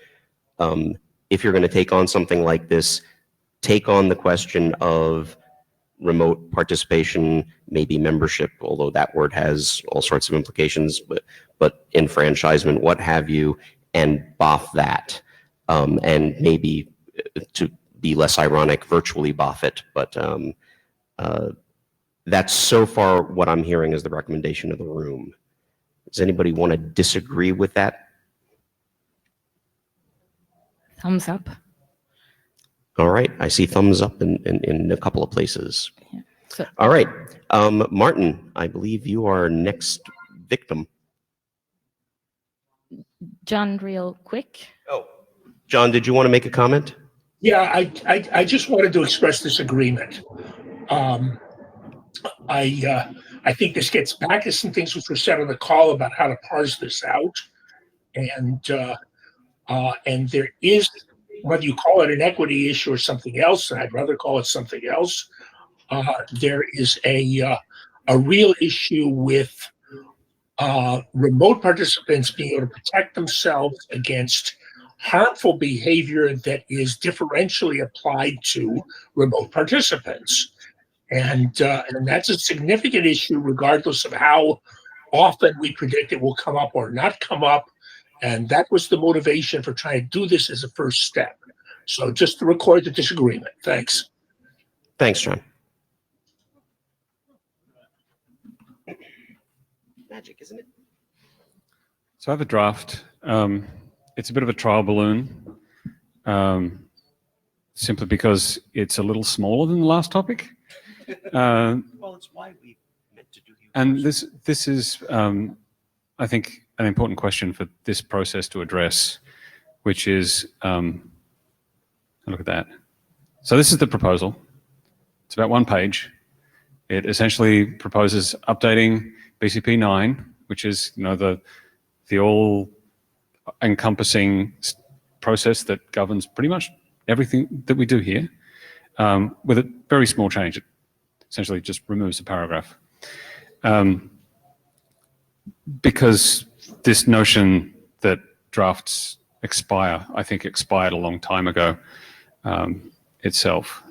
if you're going to take on something like this, take on the question of remote participation, maybe membership, although that word has all sorts of implications, but enfranchisement, what have you, and boff that. And maybe, to be less ironic, virtually boff it. But that's so far what I'm hearing is the recommendation of the room. Does anybody want to disagree with that? Thumbs up. All right, I see thumbs up in a couple of places. Yeah. So, all right, Martin, I believe you are next victim. John, real quick. Oh, John, did you want to make a comment? Yeah, I just wanted to express disagreement. I think this gets back to some things which were said on the call about how to parse this out, and there is, whether you call it an equity issue or something else, and I'd rather call it something else, there is a real issue with remote participants being able to protect themselves against harmful behavior that is differentially applied to remote participants. And that's a significant issue regardless of how often we predict it will come up or not come up. And that was the motivation for trying to do this as a first step. So just to record the disagreement. Thanks. Thanks, John. Magic, isn't it? So I have a draft. It's a bit of a trial balloon, simply because it's a little smaller than the last topic. Well, it's why we meant to do you. And this is, I think, an important question for this process to address, which is, look at that. So this is the proposal. It's about one page. It essentially proposes updating BCP 9 which is, the all-encompassing process that governs pretty much everything that we do here, with a very small change. It essentially just removes a paragraph. Because this notion that drafts expire, I think expired a long time ago itself.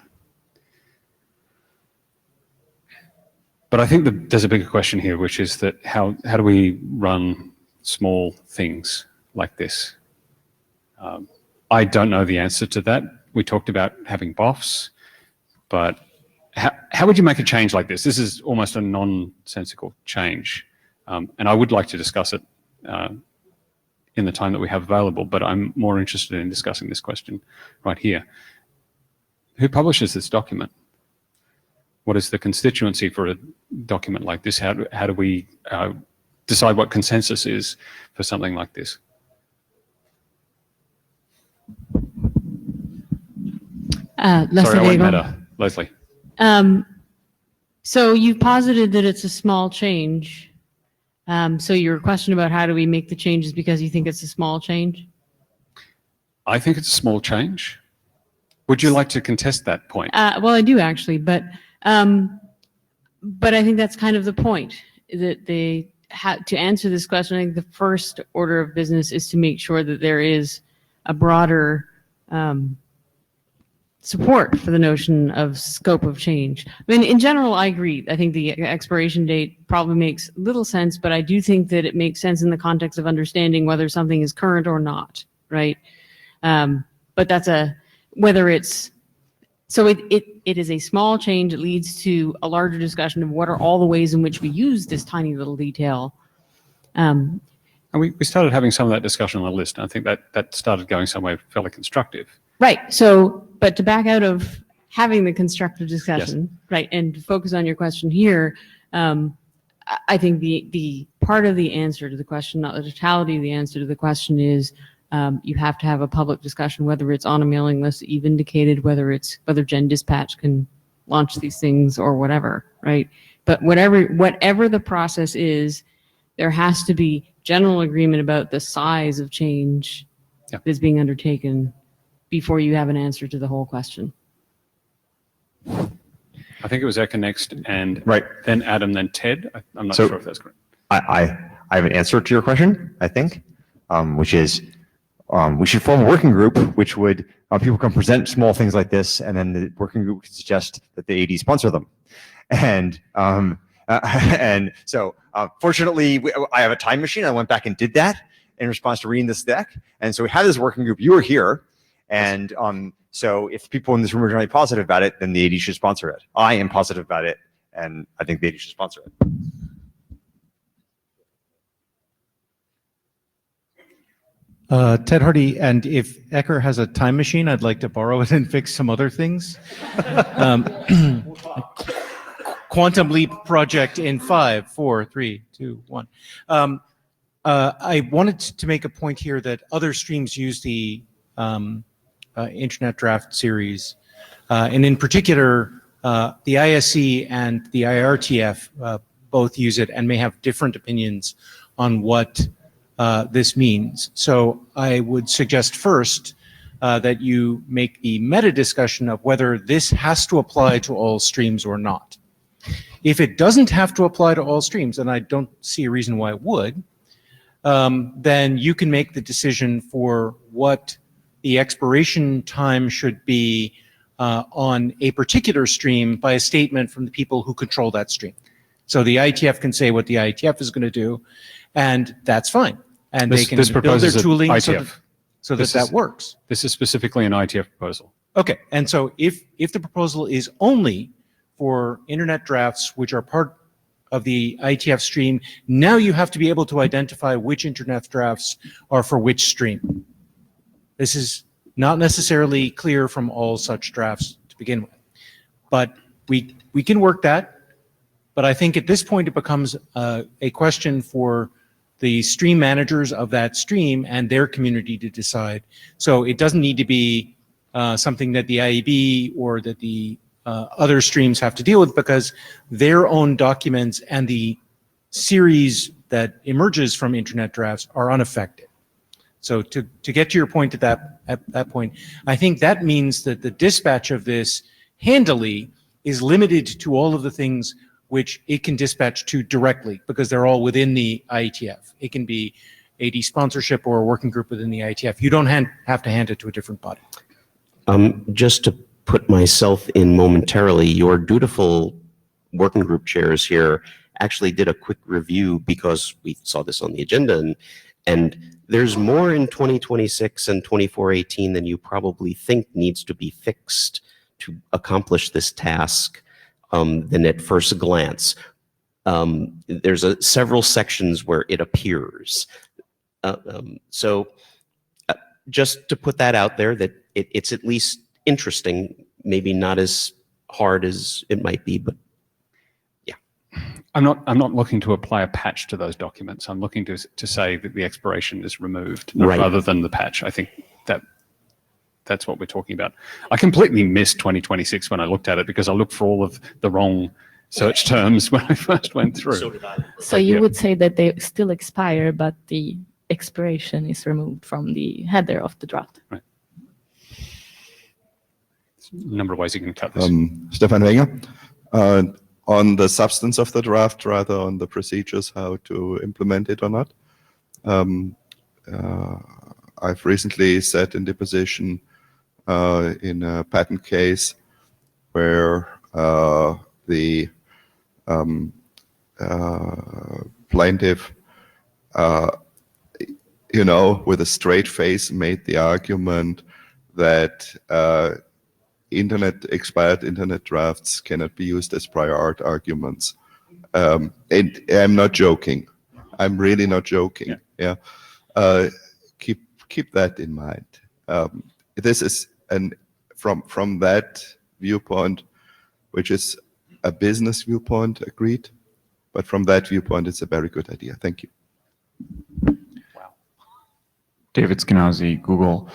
But I think that there's a bigger question here, which is that how do we run small things like this? I don't know the answer to that. We talked about having BOFs, but how would you make a change like this? This is almost a nonsensical change. And I would like to discuss it in the time that we have available, but I'm more interested in discussing this question right here. Who publishes this document? What is the constituency for a document like this? How do we decide what consensus is for something like this? Sorry, I went meta. Leslie. So you posited that it's a small change. So your question about how do we make the changes because you think it's a small change? I think it's a small change. Would you like to contest that point? Well, I do actually, but I think that's kind of the point, that to answer this question, I think the first order of business is to make sure that there is a broader support for the notion of scope of change. I mean, in general, I agree. I think the expiration date probably makes little sense, but I do think that it makes sense in the context of understanding whether something is current or not, right? But that's so it is a small change. It leads to a larger discussion of what are all the ways in which we use this tiny little detail. And we started having some of that discussion on the list. And I think that started going somewhere fairly constructive. Right. So, but to back out of having the constructive discussion, right, and to focus on your question here, I think the part of the answer to the question, not the totality of the answer to the question, is you have to have a public discussion, whether it's on a mailing list that you've indicated, whether GenDispatch can launch these things or whatever, right? But whatever the process is, there has to be general agreement about the size of change that's being undertaken before you have an answer to the whole question. I think it was Eka next, and then Adam, then Ted. I'm not sure if that's correct. I have an answer to your question, I think, which is we should form a working group, which would people can present small things like this, and then the working group can suggest that the AD sponsor them. And so fortunately, I have a time machine. I went back and did that in response to reading this deck. And so we had this working group. You were here. And so if people in this room are generally positive about it, then the AD should sponsor it. I am positive about it, and I think the AD should sponsor it. Ted Hardy, and if Ecker has a time machine, I'd like to borrow it and fix some other things. Quantum Leap project in 5, 4, 3, 2, 1. I wanted to make a point here that other streams use the Internet Draft Series, and in particular, the ISC and the IRTF both use it and may have different opinions on what this means. So I would suggest first that you make the meta discussion of whether this has to apply to all streams or not. If it doesn't have to apply to all streams, and I don't see a reason why it would, then you can make the decision for what the expiration time should be on a particular stream by a statement from the people who control that stream. So the IETF can say what the IETF is going to do, and that's fine. And they can build their tooling so that works. This is specifically an IETF proposal. Okay, and so if the proposal is only for internet drafts, which are part of the IETF stream, now you have to be able to identify which internet drafts are for which stream. This is not necessarily clear from all such drafts to begin with, but we can work that. But I think at this point it becomes a question for the stream managers of that stream and their community to decide. So it doesn't need to be something that the IEB or that the other streams have to deal with, because their own documents and the series that emerges from internet drafts are unaffected. So to get to your point at that point, I think that means that the dispatch of this handily is limited to all of the things which it can dispatch to directly, because they're all within the IETF. It can be AD sponsorship or a working group within the IETF. You don't have to hand it to a different body. Just to put myself in momentarily, your dutiful working group chairs here actually did a quick review because we saw this on the agenda, and there's more in 2026 and 2418 than you probably think needs to be fixed to accomplish this task than at first glance. There's several sections where it appears. So just to put that out there, that it's at least interesting, maybe not as hard as it might be, but yeah. I'm not looking to apply a patch to those documents. I'm looking to say that the expiration is removed, Right. rather than the patch. I think that's what we're talking about. I completely missed 2026 when I looked at it because I looked for all of the wrong search terms when I first went through. So did I. So you would say that they still expire, but the expiration is removed from the header of the draft. Right. A number of ways you can cut this. Stefan Wenger. On the substance of the draft, rather on the procedures, how to implement it or not. I've recently sat in the position in a patent case where the plaintiff, with a straight face made the argument that expired internet drafts cannot be used as prior art arguments. And I'm not joking. I'm really not joking. Yeah. Keep that in mind. This is from that viewpoint, which is a business viewpoint, agreed. But from that viewpoint, it's a very good idea. Thank you. David Skenazy, Google.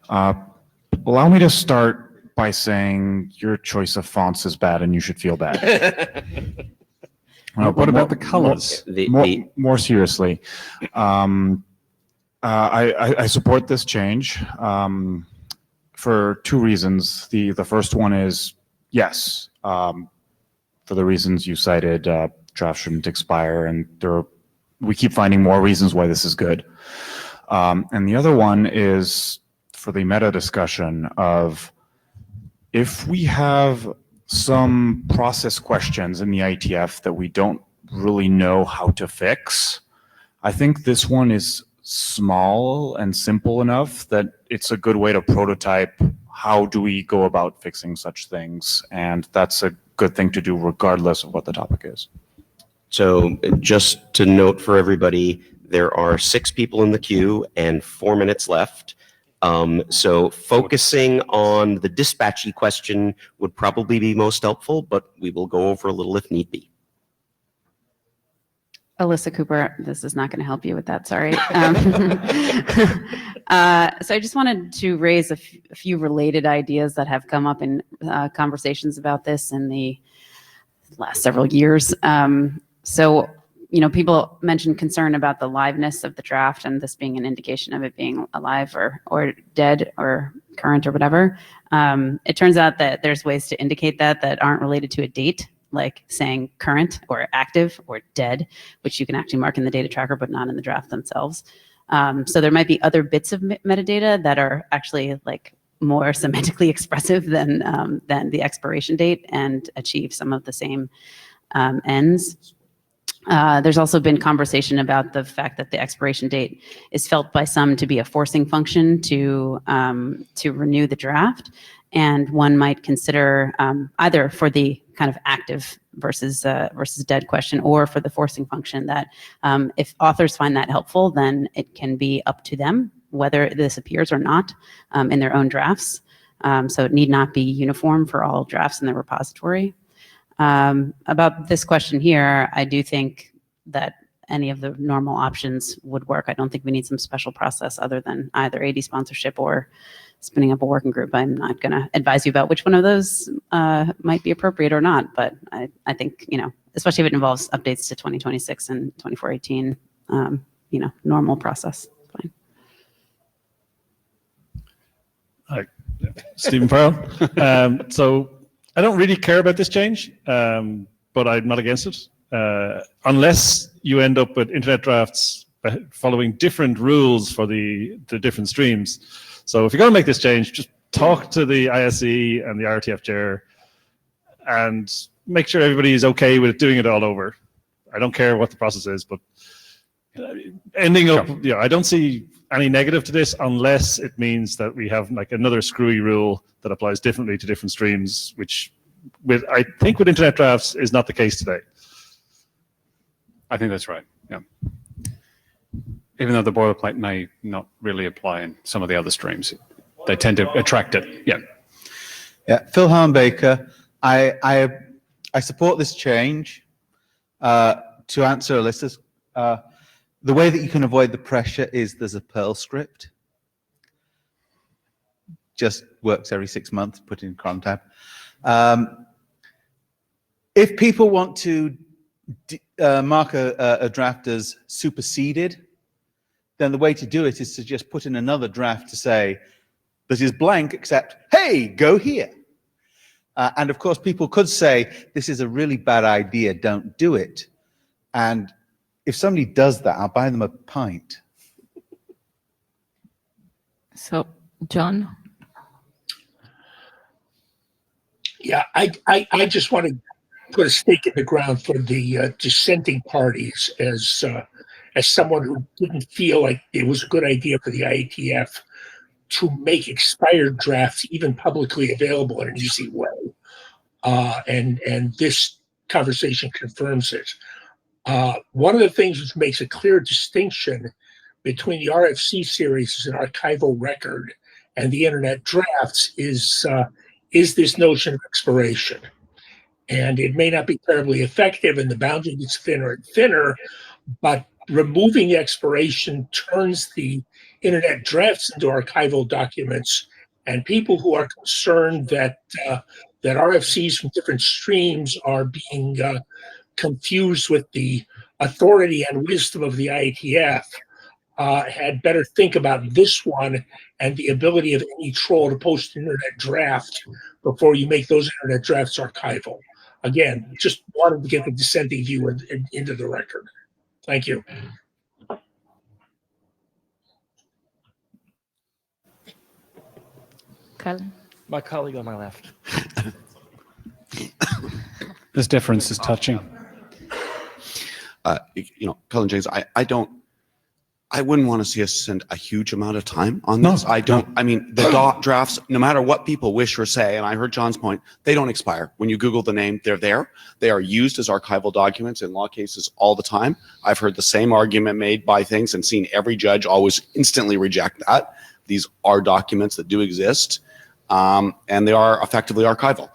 Allow me to start by saying your choice of fonts is bad and you should feel bad. What about the colors? More seriously, I support this change for two reasons. The first one is, yes, for the reasons you cited, drafts shouldn't expire, and we keep finding more reasons why this is good. And the other one is for the meta discussion of, if we have some process questions in the IETF that we don't really know how to fix, I think this one is small and simple enough that it's a good way to prototype how do we go about fixing such things, and that's a good thing to do regardless of what the topic is. So just to note for everybody, there are 6 people in the queue and 4 minutes left. So focusing on the dispatchy question would probably be most helpful, but we will go over a little if need be. Alyssa Cooper, this is not going to help you with that, sorry. So I just wanted to raise a few related ideas that have come up in conversations about this in the last several years. So, people mentioned concern about the liveness of the draft and this being an indication of it being alive or dead or current or whatever. It turns out that there's ways to indicate that aren't related to a date, like saying current or active or dead, which you can actually mark in the data tracker, but not in the draft themselves. So there might be other bits of metadata that are actually like more semantically expressive than the expiration date and achieve some of the same ends. There's also been conversation about the fact that the expiration date is felt by some to be a forcing function to renew the draft, and one might consider either for the kind of active versus dead question, or for the forcing function that if authors find that helpful, then it can be up to them whether this appears or not in their own drafts. So it need not be uniform for all drafts in the repository. About this question here, I do think that any of the normal options would work. I don't think we need some special process other than either AD sponsorship or spinning up a working group. I'm not going to advise you about which one of those might be appropriate or not, but I think, especially if it involves updates to 2026 and 2418, normal process. Fine. Hi, Stephen Farrell. So I don't really care about this change, but I'm not against it. Unless you end up with internet drafts following different rules for the different streams. So if you're going to make this change, just talk to the ISE and the RTF chair and make sure everybody is okay with doing it all over. I don't care what the process is, but ending up, I don't see any negative to this unless it means that we have like another screwy rule that applies differently to different streams, which I think with internet drafts is not the case today. I think that's right, yeah. Even though the boilerplate may not really apply in some of the other streams, they tend to attract it, yeah. Yeah, Phil Harnbaker, I support this change. To answer Alyssa's, the way that you can avoid the pressure is there's a Perl script. Just works every 6 months, put in cron tab. If people want to mark a draft as superseded, then the way to do it is to just put in another draft to say, this is blank, except, hey, go here. And of course, people could say, this is a really bad idea, don't do it. And if somebody does that, I'll buy them a pint. So, John? Yeah, I just want to put a stake in the ground for the dissenting parties as someone who didn't feel like it was a good idea for the IETF to make expired drafts even publicly available in an easy way. And this conversation confirms it. One of the things which makes a clear distinction between the RFC series as an archival record and the internet drafts is this notion of expiration. And it may not be terribly effective, and the boundary gets thinner and thinner, but removing the expiration turns the internet drafts into archival documents, and people who are concerned that RFCs from different streams are being confused with the authority and wisdom of the IETF had better think about this one and the ability of any troll to post an internet draft before you make those internet drafts archival. Again, just wanted to get the dissenting view into the record. Thank you. Colin? My colleague on my left. This difference is touching. Colin James, I wouldn't want to see us spend a huge amount of time on this. I mean, the drafts, no matter what people wish or say, and I heard John's point, they don't expire. When you Google the name, they're there. They are used as archival documents in law cases all the time. I've heard the same argument made by things and seen every judge always instantly reject that. These are documents that do exist, and they are effectively archival.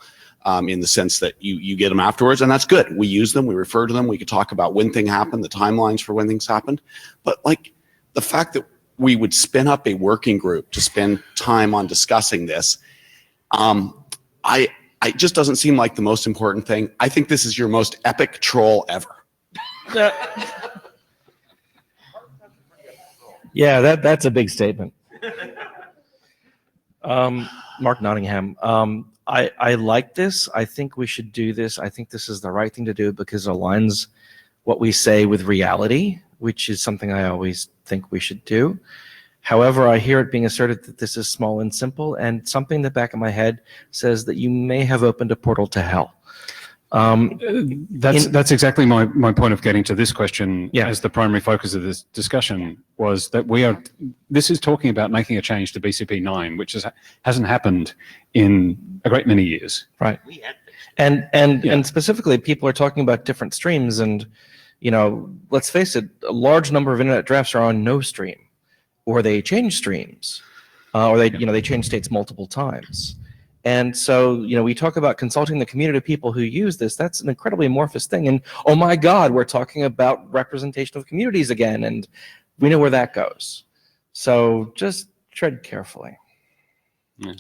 In the sense that you get them afterwards, and that's good. We use them, we refer to them, we could talk about when things happened, the timelines for when things happened. But like the fact that we would spin up a working group to spend time on discussing this, it just doesn't seem like the most important thing. I think this is your most epic troll ever. Yeah, that's a big statement. Mark Nottingham. I like this. I think we should do this. I think this is the right thing to do because it aligns what we say with reality, which is something I always think we should do. However, I hear it being asserted that this is small and simple, and something in the back of my head says that you may have opened a portal to hell. That's exactly my point of getting to this question as the primary focus of this discussion was that this is talking about making a change to BCP 9, which hasn't happened in a great many years. Right. And specifically, people are talking about different streams, and let's face it, a large number of internet drafts are on no stream, or they change streams, or they change states multiple times. And so, we talk about consulting the community of people who use this. That's an incredibly amorphous thing. And oh my God, we're talking about representation of communities again, and we know where that goes. So just tread carefully. Yeah.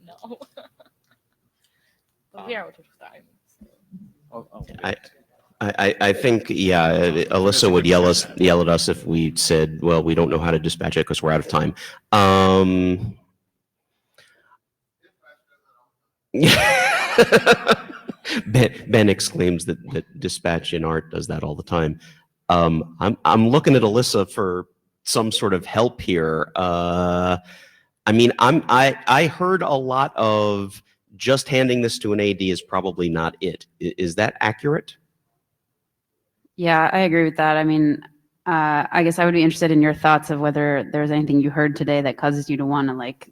No. I think, yeah, Alyssa would yell at us if we said, well, we don't know how to dispatch it because we're out of time. Ben exclaims that dispatch in art does that all the time. I'm looking at Alyssa for some sort of help here. I mean, I heard a lot of just handing this to an AD is probably not it. Is that accurate? Yeah, I agree with that. I mean, I guess I would be interested in your thoughts of whether there's anything you heard today that causes you to want to like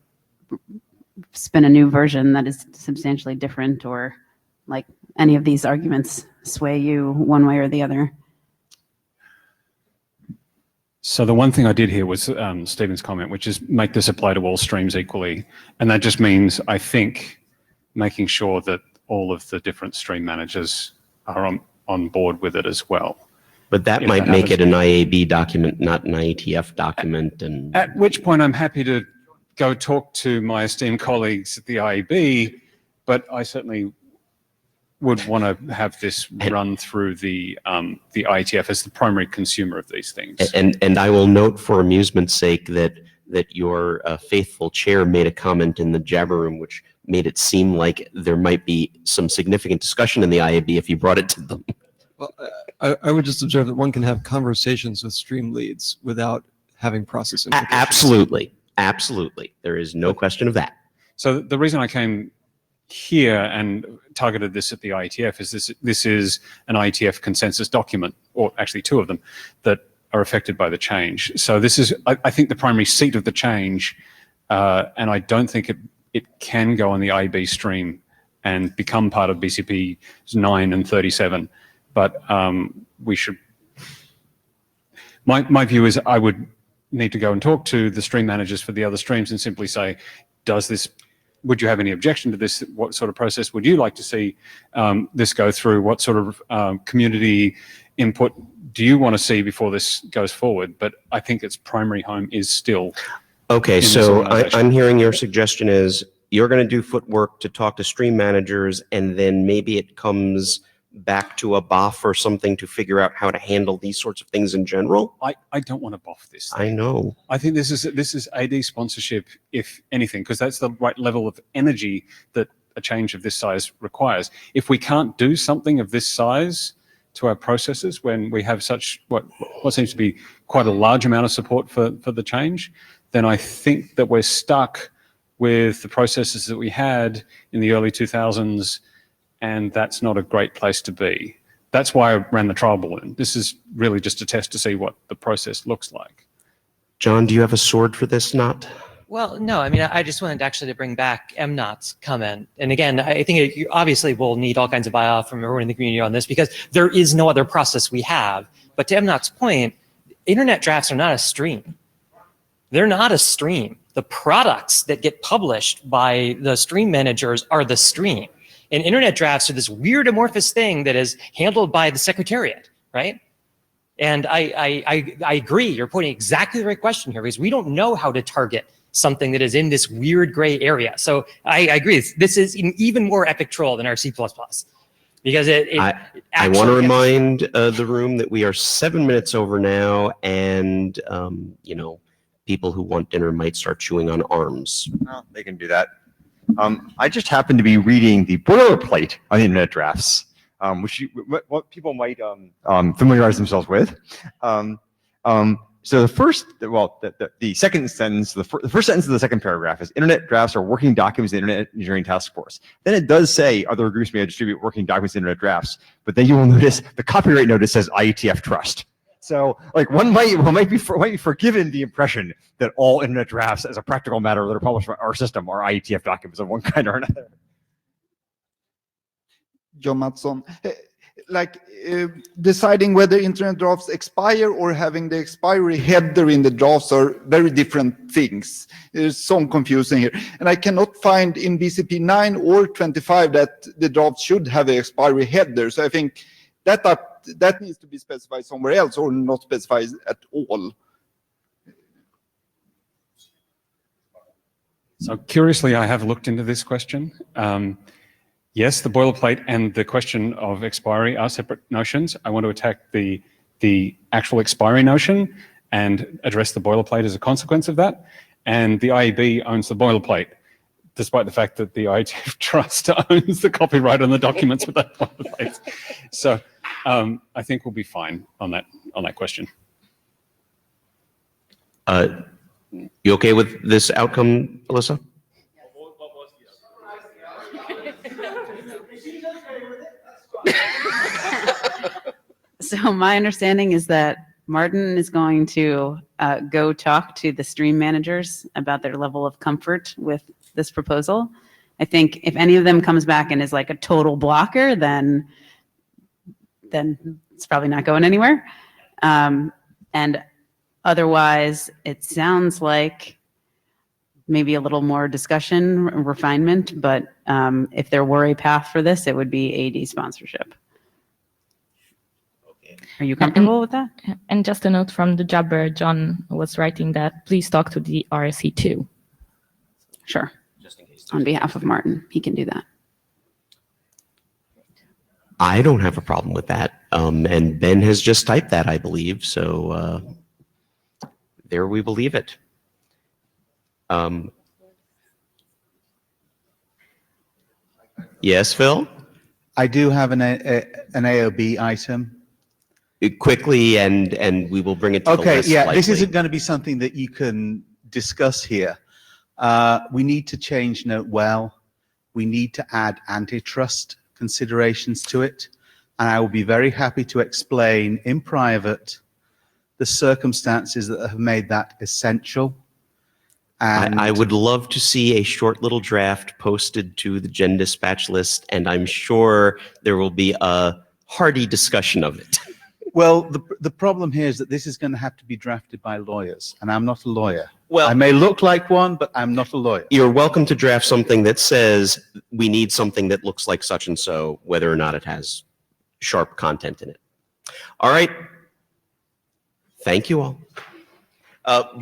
spin a new version that is substantially different, or like any of these arguments sway you one way or the other. So the one thing I did hear was Stephen's comment, which is make this apply to all streams equally. And that just means, I think, making sure that all of the different stream managers are on board with it as well. But that might make it an IAB document, not an IETF document. And at which point I'm happy to go talk to my esteemed colleagues at the IAB, but I certainly would want to have this run through the IETF as the primary consumer of these things. And I will note for amusement's sake that your faithful chair made a comment in the Jabber room which made it seem like there might be some significant discussion in the IAB if you brought it to them. Well, I would just observe that one can have conversations with stream leads without having process implications. Absolutely. Absolutely. There is no question of that. So the reason I came here and targeted this at the IETF is this is an IETF consensus document, or actually two of them, that are affected by the change. So this is, I think, the primary seat of the change, and I don't think it can go on the IB stream and become part of BCP 9 and 37. But we should, my view is I would need to go and talk to the stream managers for the other streams and simply say, would you have any objection to this? What sort of process would you like to see this go through? What sort of community input do you want to see before this goes forward? But I think its primary home is still. Okay, so I'm hearing your suggestion is you're going to do footwork to talk to stream managers, and then maybe it comes back to a BOF or something to figure out how to handle these sorts of things in general? I don't want to BOF this thing. I know. I think this is AD sponsorship, if anything, because that's the right level of energy that a change of this size requires. If we can't do something of this size to our processes when we have such what seems to be quite a large amount of support for the change, then I think that we're stuck with the processes that we had in the early 2000s, and that's not a great place to be. That's why I ran the trial balloon. This is really just a test to see what the process looks like. John, do you have a sword for this knot? Well, no, I mean, I just wanted actually to bring back MNOT's comment. And again, I think you obviously will need all kinds of buy-off from everyone in the community on this because there is no other process we have. But to MNOT's point, internet drafts are not a stream. They're not a stream. The products that get published by the stream managers are the stream. And internet drafts are this weird amorphous thing that is handled by the secretariat, right? And I agree, you're pointing exactly the right question here, because we don't know how to target something that is in this weird gray area. So I agree, this is an even more epic troll than our C++. Because I want to remind the room that we are 7 minutes over now, and people who want dinner might start chewing on arms. Well, they can do that. I just happened to be reading the boilerplate on internet drafts, what people might familiarize themselves with. So the first sentence of the second paragraph is internet drafts are working documents in the Internet Engineering Task Force. Then it does say other groups may distribute working documents in internet drafts, but then you will notice the copyright notice says IETF Trust. So, like, one might be forgiven the impression that all internet drafts, as a practical matter, that are published by our system are IETF documents of one kind or another. John Mattsson, deciding whether internet drafts expire or having the expiry header in the drafts are very different things. There's some confusing here. And I cannot find in BCP 9 or 25 that the drafts should have an expiry header. So I think that needs to be specified somewhere else or not specified at all. So curiously, I have looked into this question. Yes, the boilerplate and the question of expiry are separate notions. I want to attack the actual expiry notion and address the boilerplate as a consequence of that. And the IEB owns the boilerplate, despite the fact that the IETF Trust owns the copyright on the documents with that boilerplate. So I think we'll be fine on that question. You okay with this outcome, Alyssa? So my understanding is that Martin is going to go talk to the stream managers about their level of comfort with this proposal. I think if any of them comes back and is like a total blocker, then it's probably not going anywhere. And otherwise, it sounds like maybe a little more discussion, refinement, but if there were a path for this, it would be AD sponsorship. Are you comfortable with that? And just a note from the Jabber, John was writing that please talk to the RSC too. Sure. On behalf of Martin, he can do that. I don't have a problem with that. And Ben has just typed that, I believe. So there we believe it. Yes, Phil? I do have an AOB item. Quickly, and we will bring it to the Okay, list. yeah, likely. this isn't going to be something that you can discuss here. We need to change note well. We need to add antitrust considerations to it. And I will be very happy to explain in private the circumstances that have made that essential. And I would love to see a short little draft posted to the Gen Dispatch list, and I'm sure there will be a hearty discussion of it. Well, the problem here is that this is going to have to be drafted by lawyers, and I'm not a lawyer. Well, I may look like one, but I'm not a lawyer. You're welcome to draft something that says we need something that looks like such and so, whether or not it has sharp content in it. All right. Thank you all.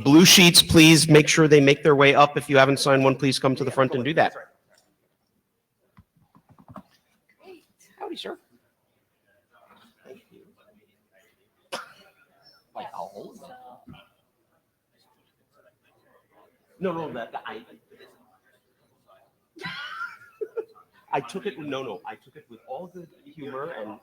Blue sheets, please make sure they make their way up. If you haven't signed one, please come to the front and do that. Howdy, sir. Thank you. Like, I'll hold that. No, I took it. No, I took it with all the humor and